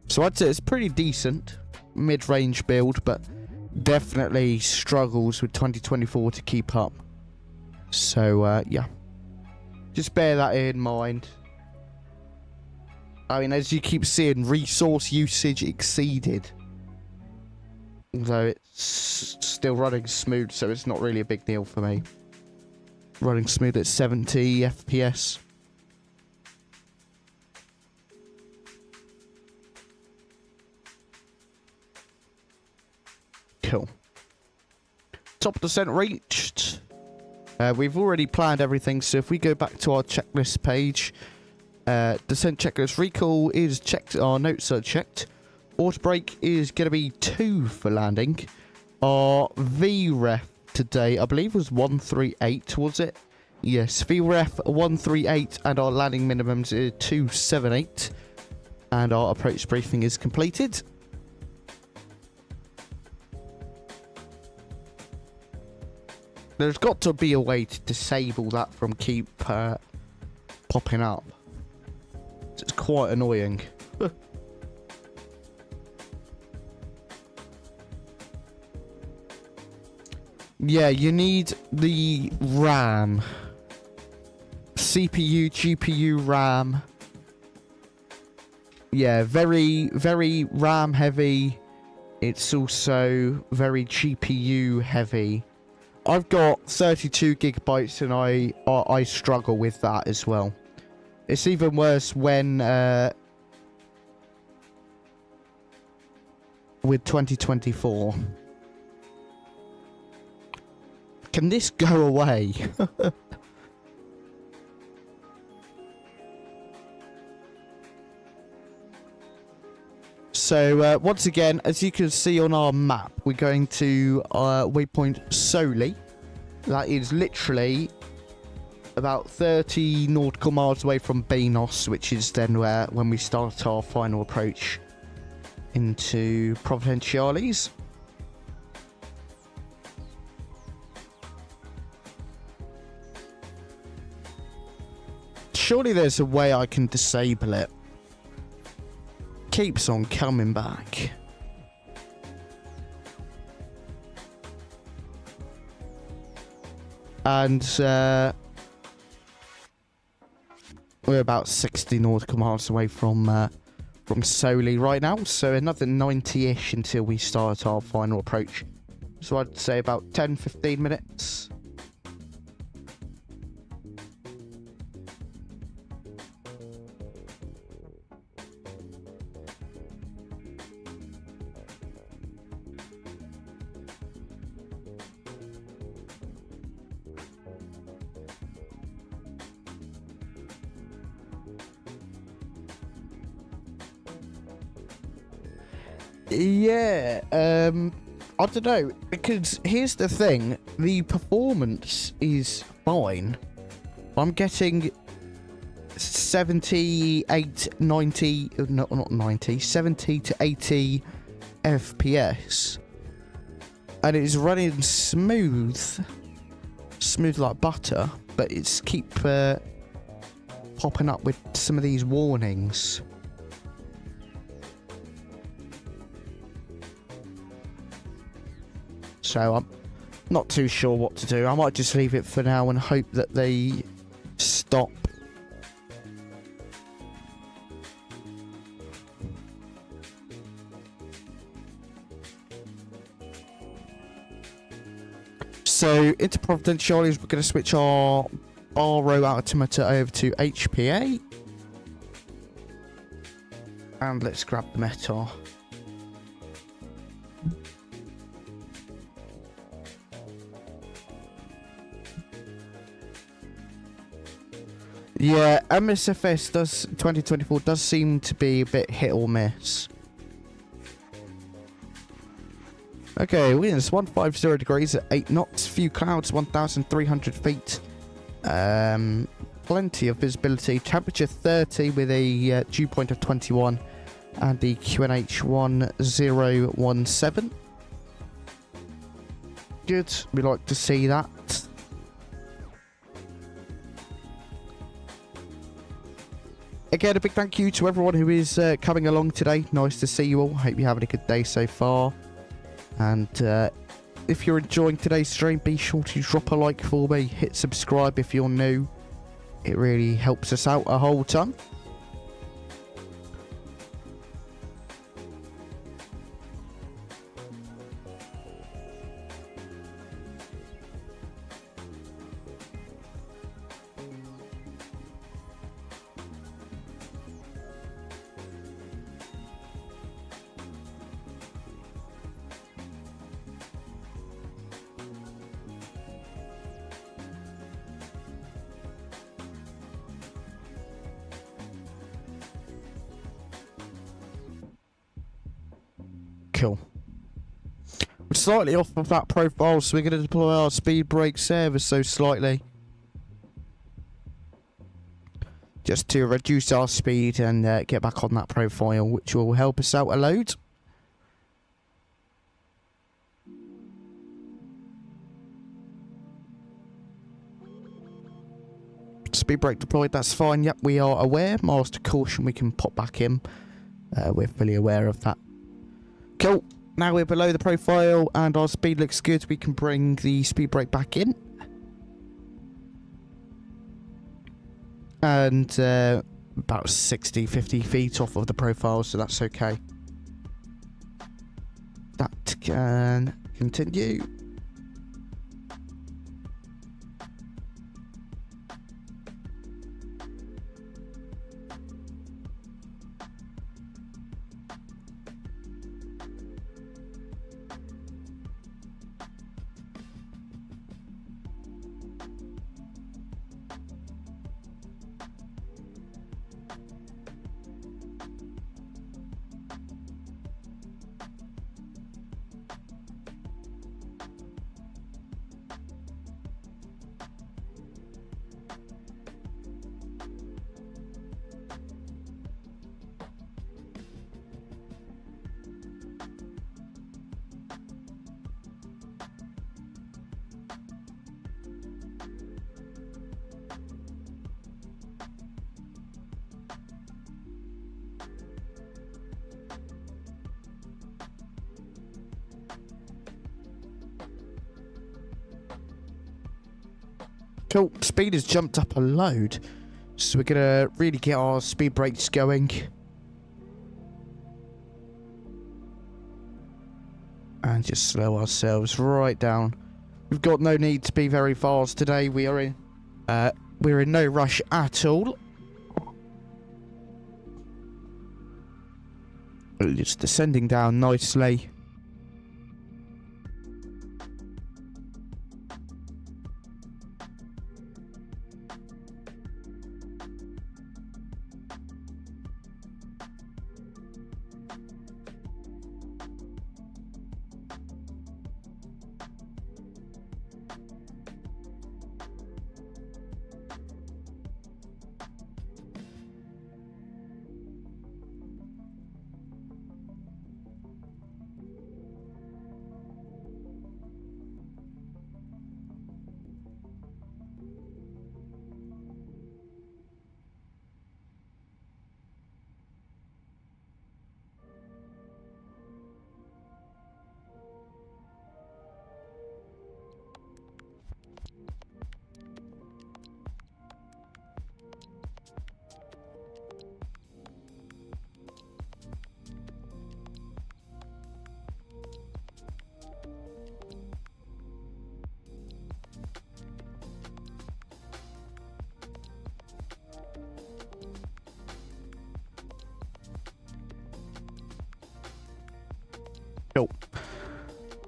So I'd say it's pretty decent. Mid-range build, but definitely struggles with 2024 to keep up. So, yeah. Just bear that in mind. I mean, as you keep seeing, resource usage exceeded. Although it's still running smooth, so it's not really a big deal for me. Running smooth at 70 FPS. Cool. Top descent reached. We've already planned everything, so if we go back to our checklist page, descent checklist recall is checked, our notes are checked. Auto brake is going to be 2 for landing. Our VREF today, I believe, was 138, was it? Yes, VREF 138, and our landing minimums is 278. And our approach briefing is completed. There's got to be a way to disable that from keep popping up. It's quite annoying. Yeah, you need the RAM. CPU, GPU, RAM. Yeah, very, very RAM heavy. It's also very GPU heavy. I've got 32 gigabytes and I struggle with that as well. It's even worse when with 2024. Can this go away? So once again, as you can see on our map, we're going to waypoint 𝗬𝗨. That is literally about 30 nautical miles away from Banos, which is then when we start our final approach into Providenciales. Surely there's a way I can disable it. Keeps on coming back. And we're about 60 nautical miles away from 𝗬𝗨 right now, so another 90-ish until we start our final approach. So I'd say about 10-15 minutes. Yeah, I don't know, because here's the thing, the performance is fine. I'm getting 78, 90, not 90, 70 to 80 FPS. And it's running smooth like butter, but it's keep popping up with some of these warnings. So I'm not too sure what to do. I might just leave it for now and hope that they stop. So into Providenciales, we're going to switch our row altimeter over to HPA. And let's grab the METAR. Yeah, MSFS 2024 does seem to be a bit hit or miss. Okay, winds 150 degrees at 8 knots, few clouds, 1,300 feet. Plenty of visibility, temperature 30 with a dew point of 21 and the QNH 1017. Good, we like to see that. Again, a big thank you to everyone who is coming along today. Nice to see you all. Hope you're having a good day so far. And if you're enjoying today's stream, be sure to drop a like for me. Hit subscribe if you're new. It really helps us out a whole ton. Cool. We're slightly off of that profile, so we're going to deploy our speed brakes ever so slightly. Just to reduce our speed and get back on that profile, which will help us out a load. Speed brake deployed, that's fine. Yep, we are aware. Master caution, we can pop back in. We're fully aware of that. Cool. Now we're below the profile and our speed looks good. We can bring the speed brake back in. And about 50 feet off of the profile, so that's okay. That can continue. Cool, speed has jumped up a load, so we're gonna really get our speed brakes going. And just slow ourselves right down. We've got no need to be very fast today. We're in no rush at all. Just descending down nicely.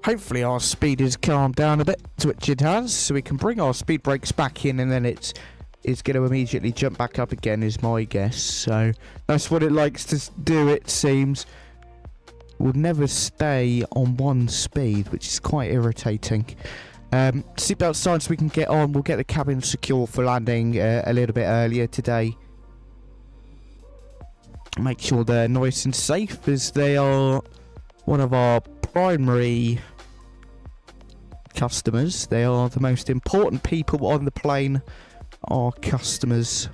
Hopefully our speed has calmed down a bit, which it has, so we can bring our speed brakes back in, and then it's going to immediately jump back up again, is my guess. So that's what it likes to do, it seems. Will never stay on one speed, which is quite irritating. Seatbelt signs so we can get on. We'll get the cabin secure for landing a little bit earlier today. Make sure they're nice and safe, as they are one of our primary customers. They are the most important people on the plane, our customers.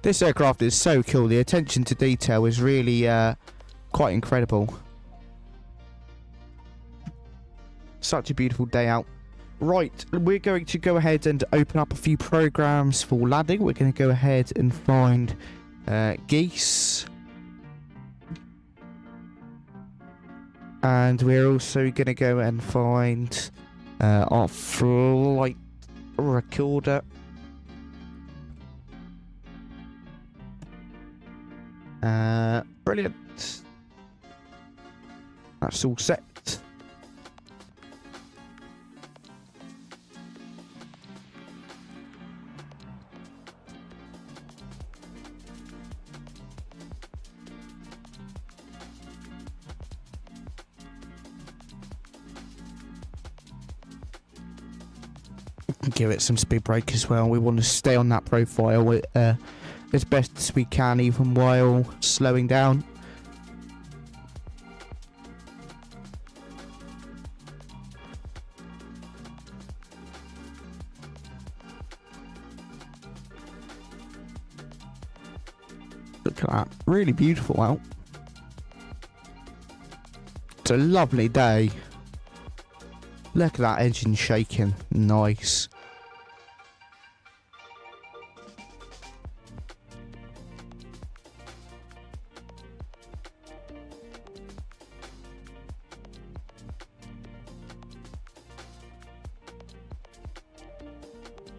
This aircraft is so cool. The attention to detail is really quite incredible. Such a beautiful day out. Right, we're going to go ahead and open up a few programs for landing. We're going to go ahead and find geese. And we're also going to go and find our flight recorder. Brilliant. That's all set. Give it some speed brake as well. We want to stay on that profile as best as we can, even while slowing down. Look at that. Really beautiful out. It's a lovely day. Look at that engine shaking. Nice.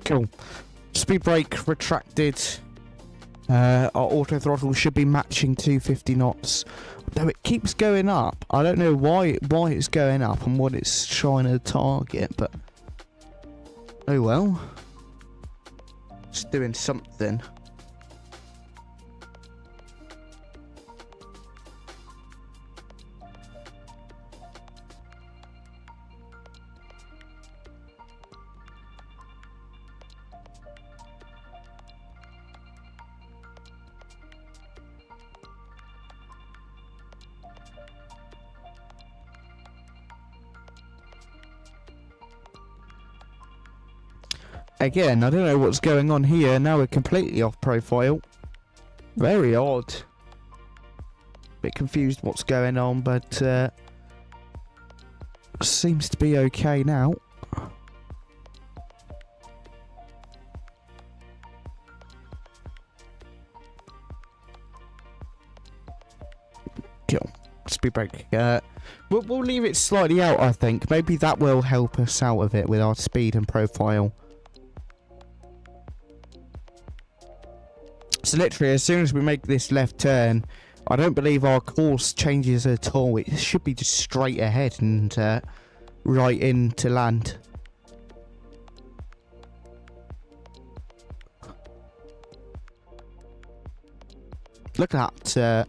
Cool. Speed brake retracted. Our auto throttle should be matching 250 knots. Though it keeps going up. I don't know why it's going up and what it's trying to target, but oh well. It's doing something. Again, I don't know what's going on here. Now we're completely off profile. Very odd. Bit confused what's going on, but seems to be okay now. Cool. Speed brake. We'll leave it slightly out, I think. Maybe that will help us out of it with our speed and profile. So literally, as soon as we make this left turn, I don't believe our course changes at all. It should be just straight ahead and right in to land. Look at that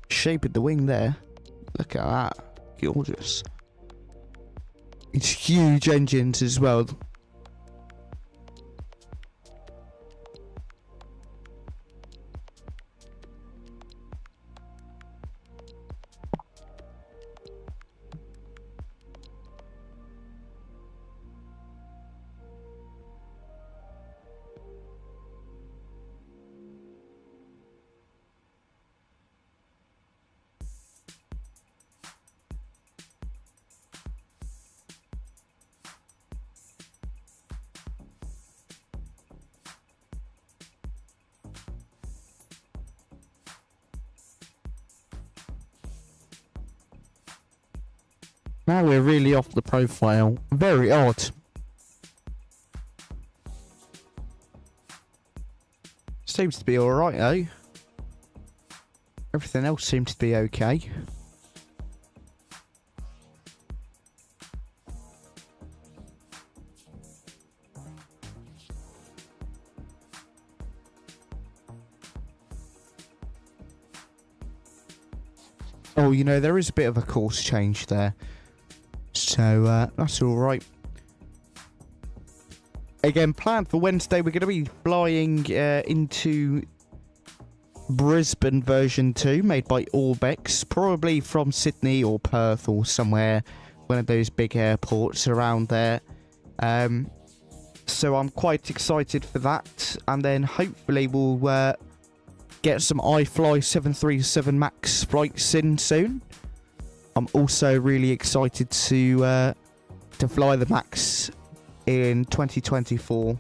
shape of the wing there. Look at that. Gorgeous. It's huge engines as well. Now we're really off the profile. Very odd. seems to be alright, eh? Everything else seems to be okay. Oh, you know, there is a bit of a course change there. So, that's alright. Again, planned for Wednesday, we're going to be flying into Brisbane version 2, made by Orbex, probably from Sydney or Perth or somewhere, one of those big airports around there. So I'm quite excited for that, and then hopefully we'll get some iFly 737 MAX flights in soon. I'm also really excited to fly the MAX in 2024.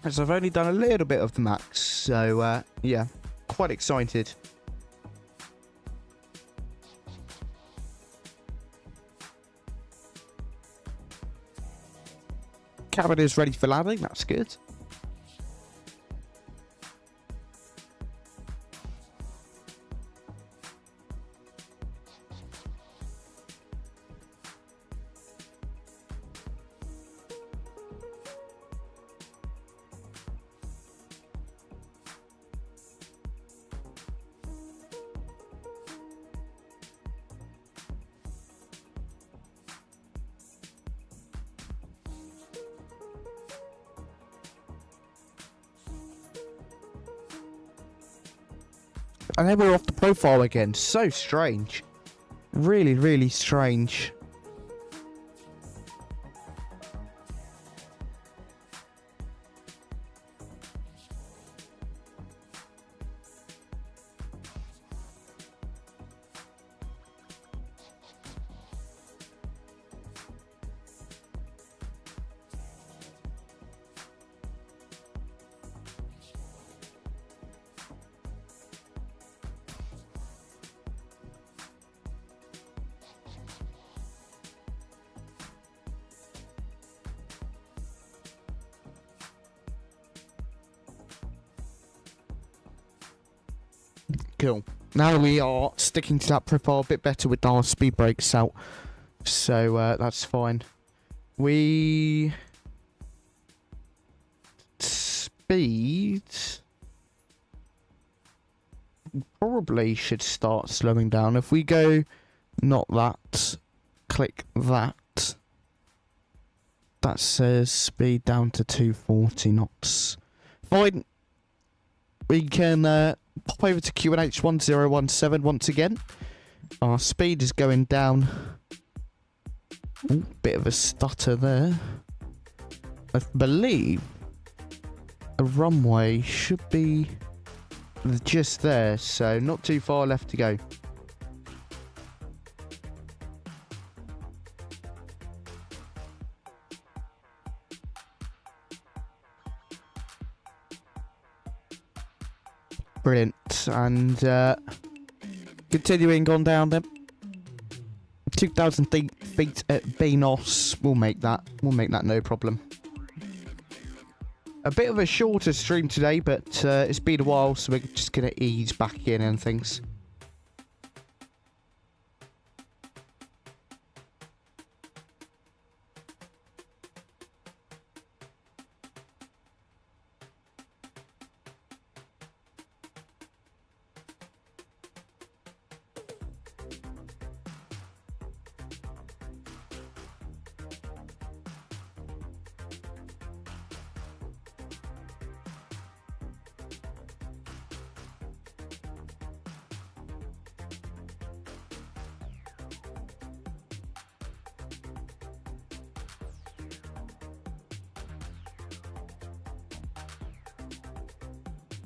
As I've only done a little bit of the MAX, so yeah, quite excited. Cabin is ready for landing, that's good. And then we're off the profile again. So strange. Really, really strange. Cool. Now we are sticking to that profile a bit better with our speed brakes out. So that's fine. We... Speed... Probably should start slowing down. If we go not that, click that. That says speed down to 240 knots. Fine. We can pop over to QNH 1017 once again. Our speed is going down. Ooh, bit of a stutter there. I believe the runway should be just there, so not too far left to go. Brilliant. And continuing on down then. 2,000 feet at BNOS. We'll make that. We'll make that no problem. A bit of a shorter stream today, but it's been a while, so we're just going to ease back in and things.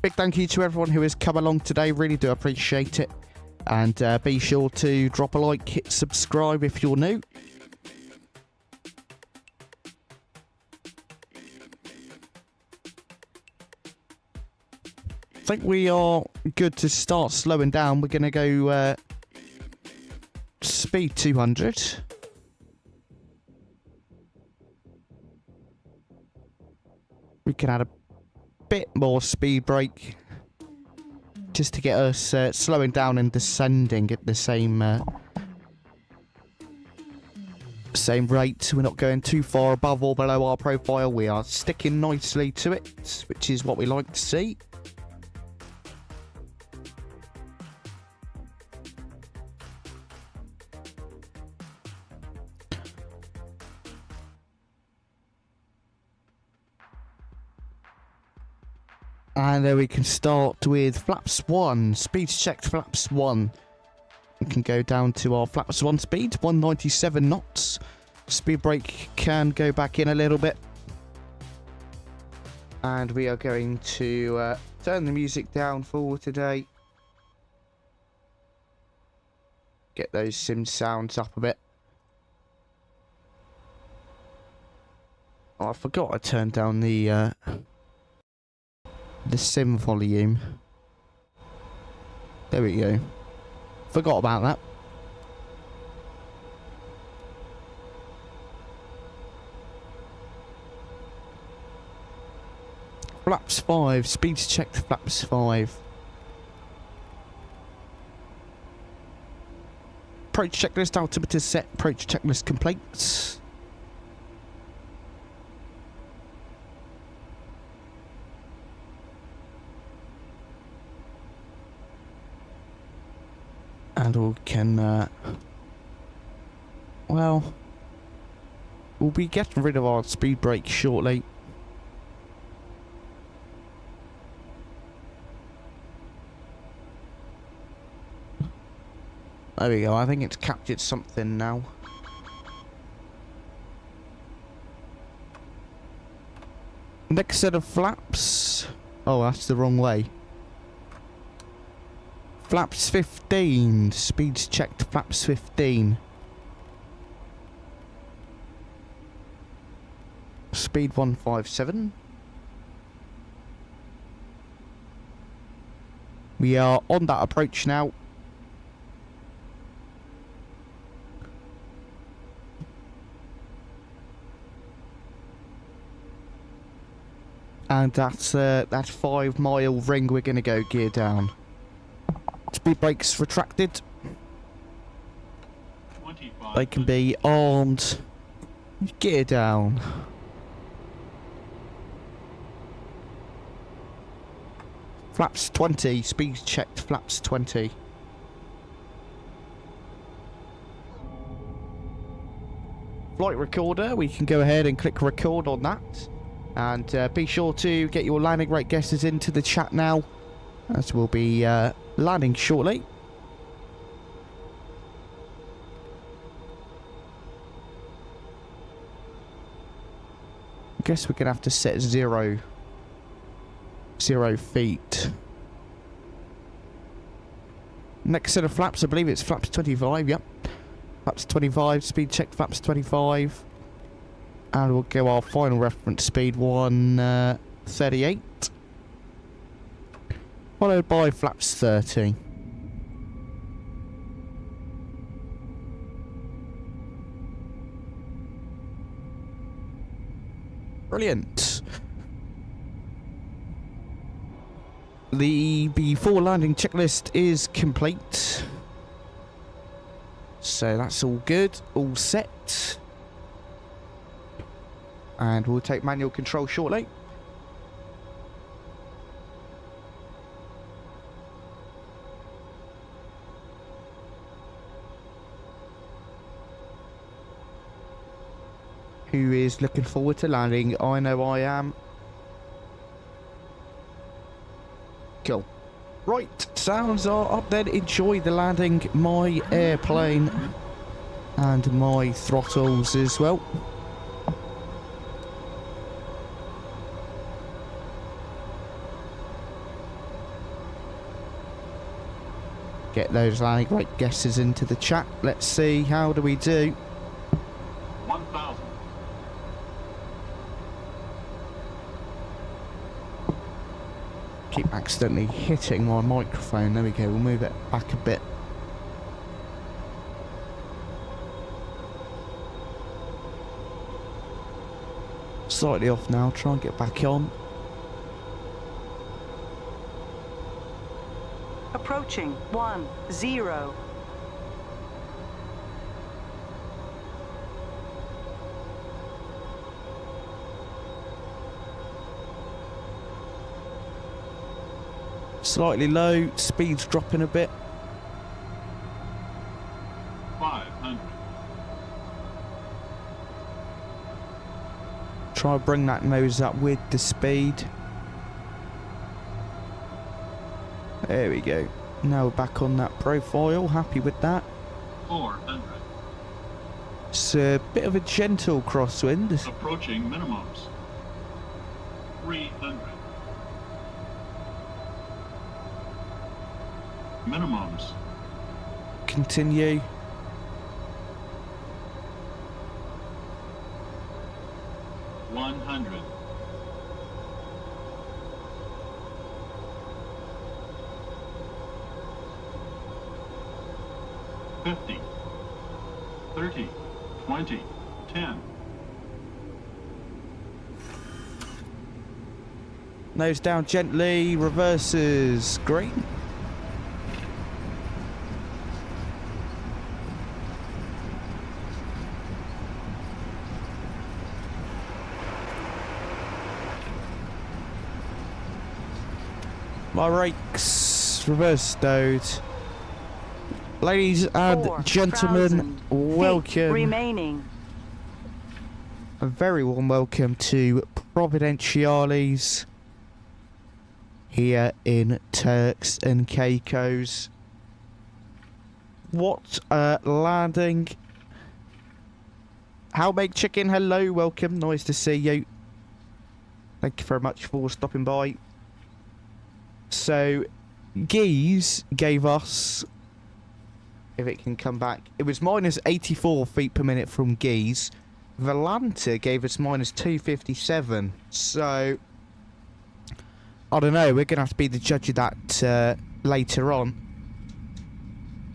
Big thank you to everyone who has come along today. Really do appreciate it. And be sure to drop a like, hit subscribe if you're new. I think we are good to start slowing down. We're going to go speed 200. We can add a bit more speed brake just to get us slowing down and descending at the same rate. We're not going too far above or below our profile. We are sticking nicely to it, which is what we like to see. And then we can start with flaps 1, speeds checked flaps 1. We can go down to our flaps 1 speed, 197 knots. Speed brake can go back in a little bit. And we are going to turn the music down for today. Get those sim sounds up a bit. Oh, I forgot I turned down the sim volume. There we go. Forgot about that. Flaps 5, speeds checked flaps 5. Approach checklist, altimeter set, approach checklist complete. And we can, well, we'll be getting rid of our speed brake shortly. There we go, I think it's captured something now. Next set of flaps. Oh, that's the wrong way. Flaps 15, speeds checked flaps 15. Speed 157. We are on that approach now. And that's that 5 mile ring we're going to go gear down. Speed brakes retracted. 25. They can be armed. Gear down. Flaps 20. Speed checked. Flaps 20. Flight recorder. We can go ahead and click record on that. And be sure to get your landing rate guesses into the chat now, as we'll be landing shortly. I guess we're going to have to set 0 feet. Next set of flaps, I believe it's flaps 25, yep. Flaps 25, speed check flaps 25. And we'll go our final reference speed, 138. Followed by flaps 30. Brilliant. The before landing checklist is complete. So that's all good, all set. And we'll take manual control shortly. Who is looking forward to landing? I know I am. Cool. Right, sounds are up then. Enjoy the landing, my airplane, and my throttles as well. Get those landing rate guesses into the chat. Let's see, how do we do? 1,000. Keep accidentally hitting my microphone. There we go, we'll move it back a bit. Slightly off now, try and get back on. Approaching 10. Slightly low, speed's dropping a bit. 500. Try and bring that nose up with the speed. There we go. Now we're back on that profile. Happy with that. 400. It's a bit of a gentle crosswind. Approaching minimums. 300. Minimums. Continue. 100. 50. 30. 20. 10. Nose down gently. Reverses. Green. My brakes reverse stowed. Ladies and gentlemen, 4,000 feet welcome. remaining. A very warm welcome to Providenciales here in Turks and Caicos. What a landing. 𝗂𝗚𝗏𝗂𝐴𝐴 hello, welcome, nice to see you. Thank you very much for stopping by. So, 𝗲𝗍𝐻 gave us, if it can come back, it was minus 84 feet per minute from 𝗲𝗍𝐻. 𝗲𝗏𝗀 gave us minus 257. So, I don't know, we're going to have to be the judge of that later on.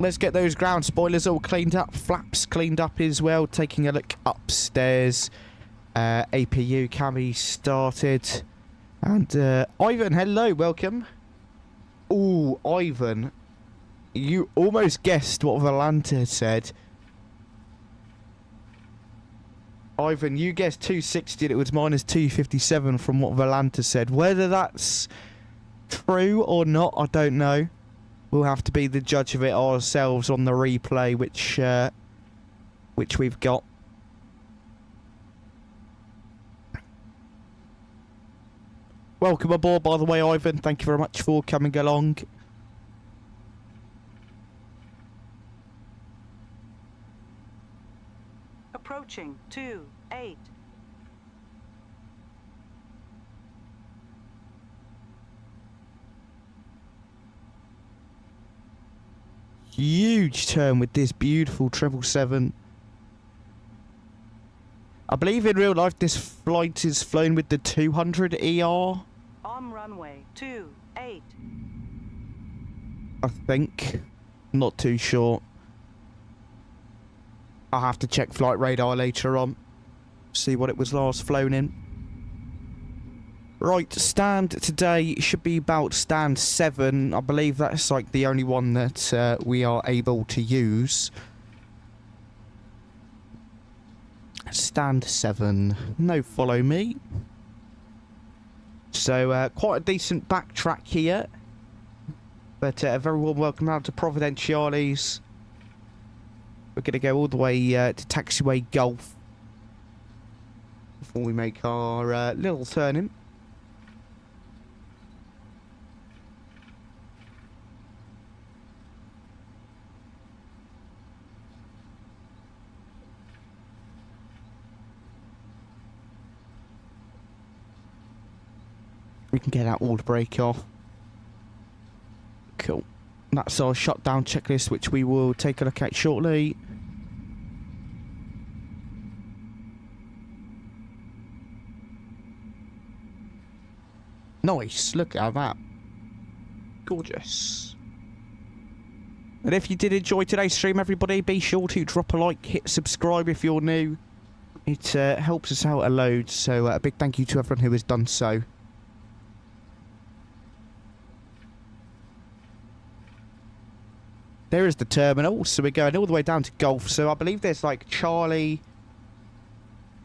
Let's get those ground spoilers all cleaned up, flaps cleaned up as well. Taking a look upstairs. APU cami started. And Ivan, hello, welcome. Ooh, Ivan, you almost guessed what 𝗲𝗏𝗀 said. Ivan, you guessed 260 and it was minus 257 from what 𝗲𝗏𝗀 said. Whether that's true or not, I don't know. We'll have to be the judge of it ourselves on the replay, which we've got. Welcome aboard, by the way, Ivan. Thank you very much for coming along. Approaching 28. Huge turn with this beautiful 777. I believe in real life this flight is flown with the 200 ER. On runway 28. I think. Not too sure. I'll have to check flight radar later on. See what it was last flown in. Right, stand today should be about stand 7. I believe that's like the only one that we are able to use. Stand 7. No follow me. So quite a decent backtrack here. But a very warm welcome out to Providenciales. We're going to go all the way to taxiway Gulf before we make our little turn in. We can get that wall to break off. Cool. That's our shutdown checklist, which we will take a look at shortly. Nice, look at that. Gorgeous. And if you did enjoy today's stream, everybody, be sure to drop a like, hit subscribe if you're new. It helps us out a load, so a big thank you to everyone who has done so. There is the terminal, so we're going all the way down to Golf. So I believe there's like Charlie...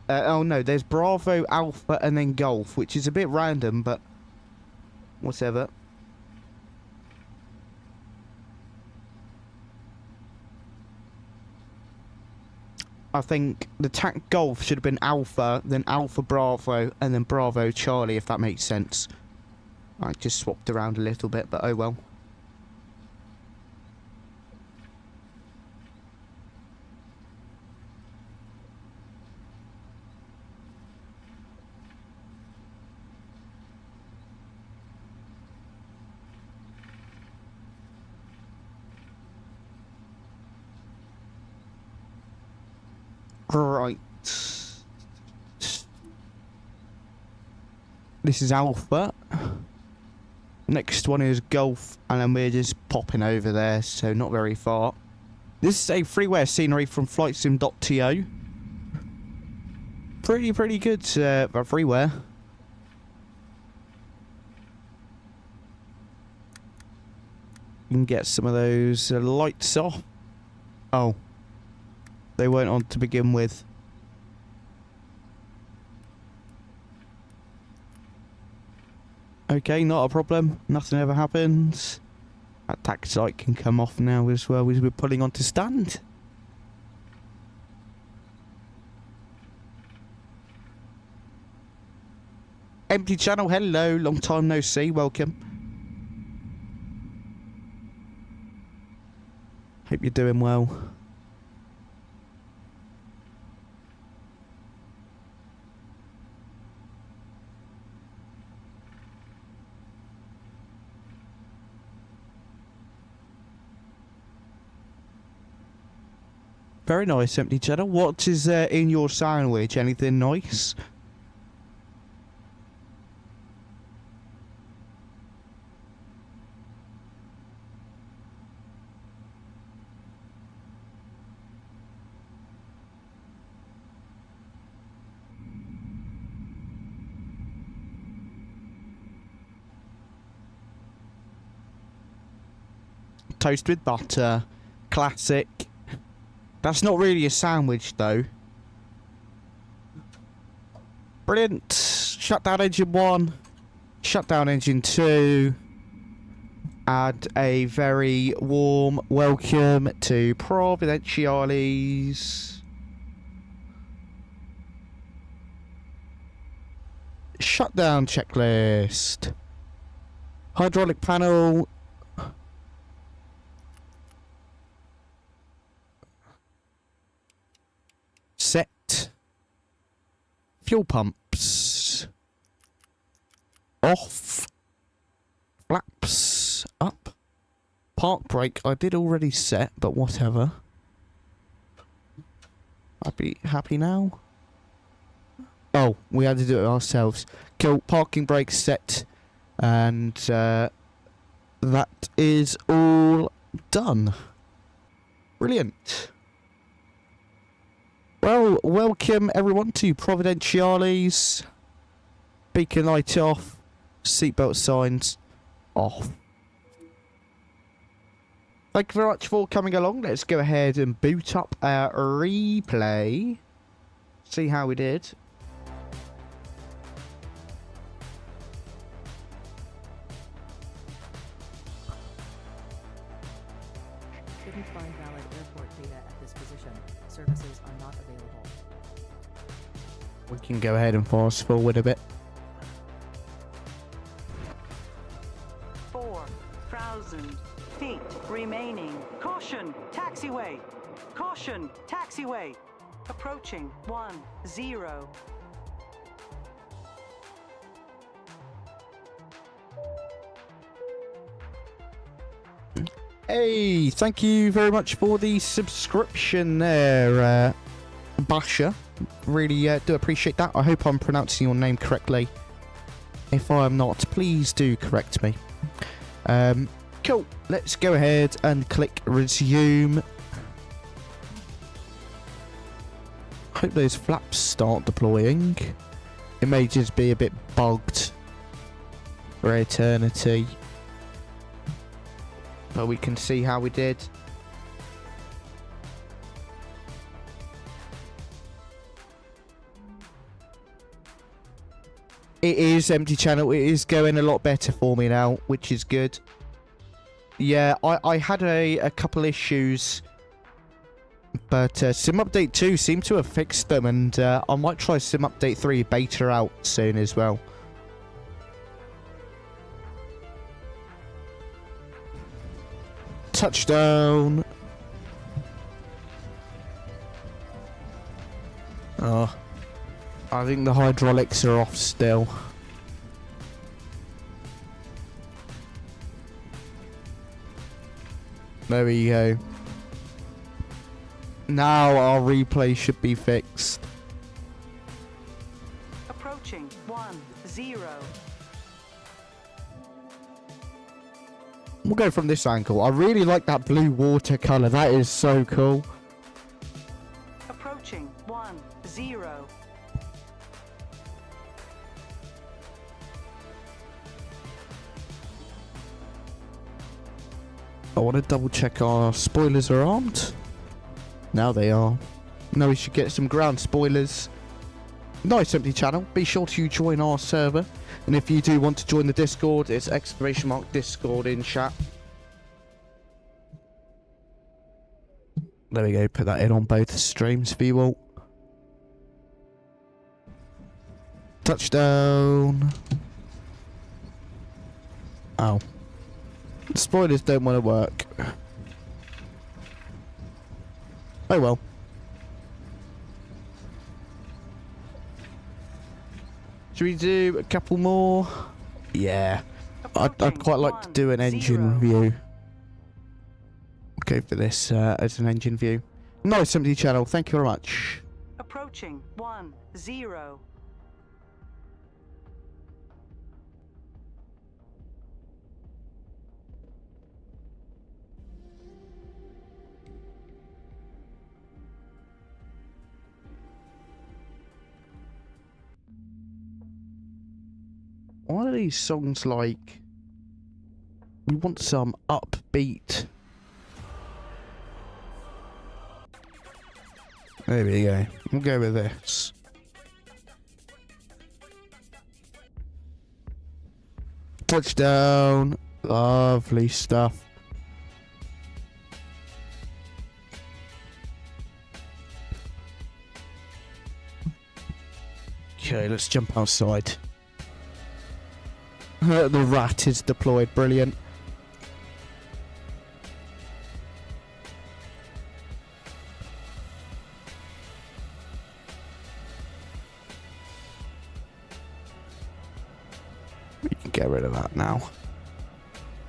oh no, there's Bravo, Alpha, and then Golf, which is a bit random, but whatever. I think the TAC Golf should have been Alpha, then Alpha Bravo, and then Bravo Charlie, if that makes sense. I just swapped around a little bit, but oh well. Right. This is Alpha. Next one is Golf, and then we're just popping over there, so not very far. This is a freeware scenery from flightsim.to. Pretty good freeware. You can get some of those lights off. Oh. They weren't on to begin with. Okay, not a problem. Nothing ever happens. That tax light can come off now as well as we're pulling on to stand. Empty channel, hello. Long time no see. Welcome. Hope you're doing well. Very nice, empty channel. What is in your sandwich? Anything nice? Toast with butter. Classic. That's not really a sandwich, though. Brilliant. Shut down engine 1. Shut down engine 2. Add a very warm welcome to Providenciales. Shutdown checklist. Hydraulic panel. Set. Fuel pumps. Off. Flaps up. Park brake I did already set, but whatever. Happy now? Oh, we had to do it ourselves. Cool. Parking brake set. And that is all done. Brilliant. Well, welcome everyone to Providenciales. Beacon light off. Seatbelt signs off. Thank you very much for coming along. Let's go ahead and boot up our replay. See how we did. Couldn't find valid airport data at this position. Services are not available. We can go ahead and fast forward a bit. 4,000 feet remaining. Caution, taxiway. Caution, taxiway. Approaching 10. Hey, thank you very much for the subscription there, 𝗵𝗑. Really do appreciate that. I hope I'm pronouncing your name correctly. If I am not, please do correct me. Cool. Let's go ahead and click resume. hope those flaps start deploying. It may just be a bit bugged for eternity. But we can see how we did. It is empty channel. It is going a lot better for me now, which is good. Yeah, I had a couple issues, but Sim Update 2 seemed to have fixed them, and I might try Sim Update 3 beta out soon as well. Touchdown. Oh, I think the hydraulics are off still. There we go. Now our replay should be fixed. Approaching 10. We'll go from this angle. I really like that blue water colour. That is so cool. Approaching 10. I want to double check our spoilers are armed. Now they are. Now we should get some ground spoilers. Nice empty channel. Be sure to join our server. And if you do want to join the Discord, it's !Discord in chat. There we go. Put that in on both streams for you all. Touchdown. Ow. The spoilers don't want to work. Oh well. Should we do a couple more? Yeah. I'd quite like to do an engine review. Go for this as an engine view. Nice empty channel. Thank you very much. Approaching 10. What are these songs like? We want some upbeat. There we go. We'll go with this. Touchdown. Lovely stuff. Okay, let's jump outside. The rat is deployed. Brilliant. We can get rid of that now.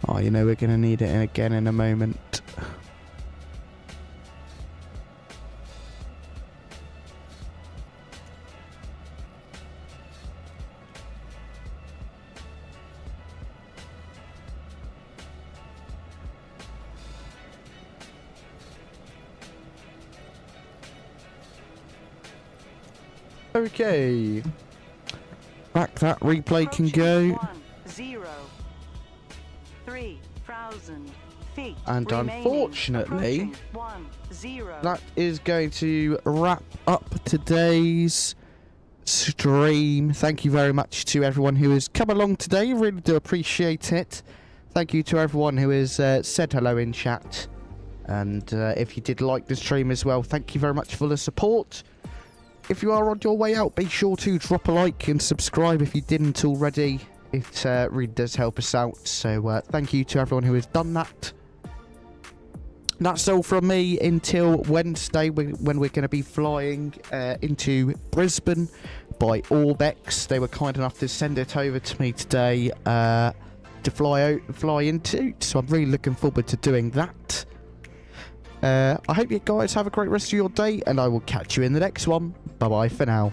Oh, you know we're going to need it again in a moment. Okay. Back that replay can go. 3,000 feet. And remaining. unfortunately, Approaching 10. that is going to wrap up today's stream. Thank you very much to everyone who has come along today. Really do appreciate it. Thank you to everyone who has said hello in chat. And if you did like the stream as well, thank you very much for the support. If you are on your way out, be sure to drop a like and subscribe if you didn't already. It really does help us out. So thank you to everyone who has done that. That's all from me until Wednesday when we're going to be flying into Brisbane by Orbex. They were kind enough to send it over to me today to fly into. So I'm really looking forward to doing that. I hope you guys have a great rest of your day, and I will catch you in the next one. Bye bye for now.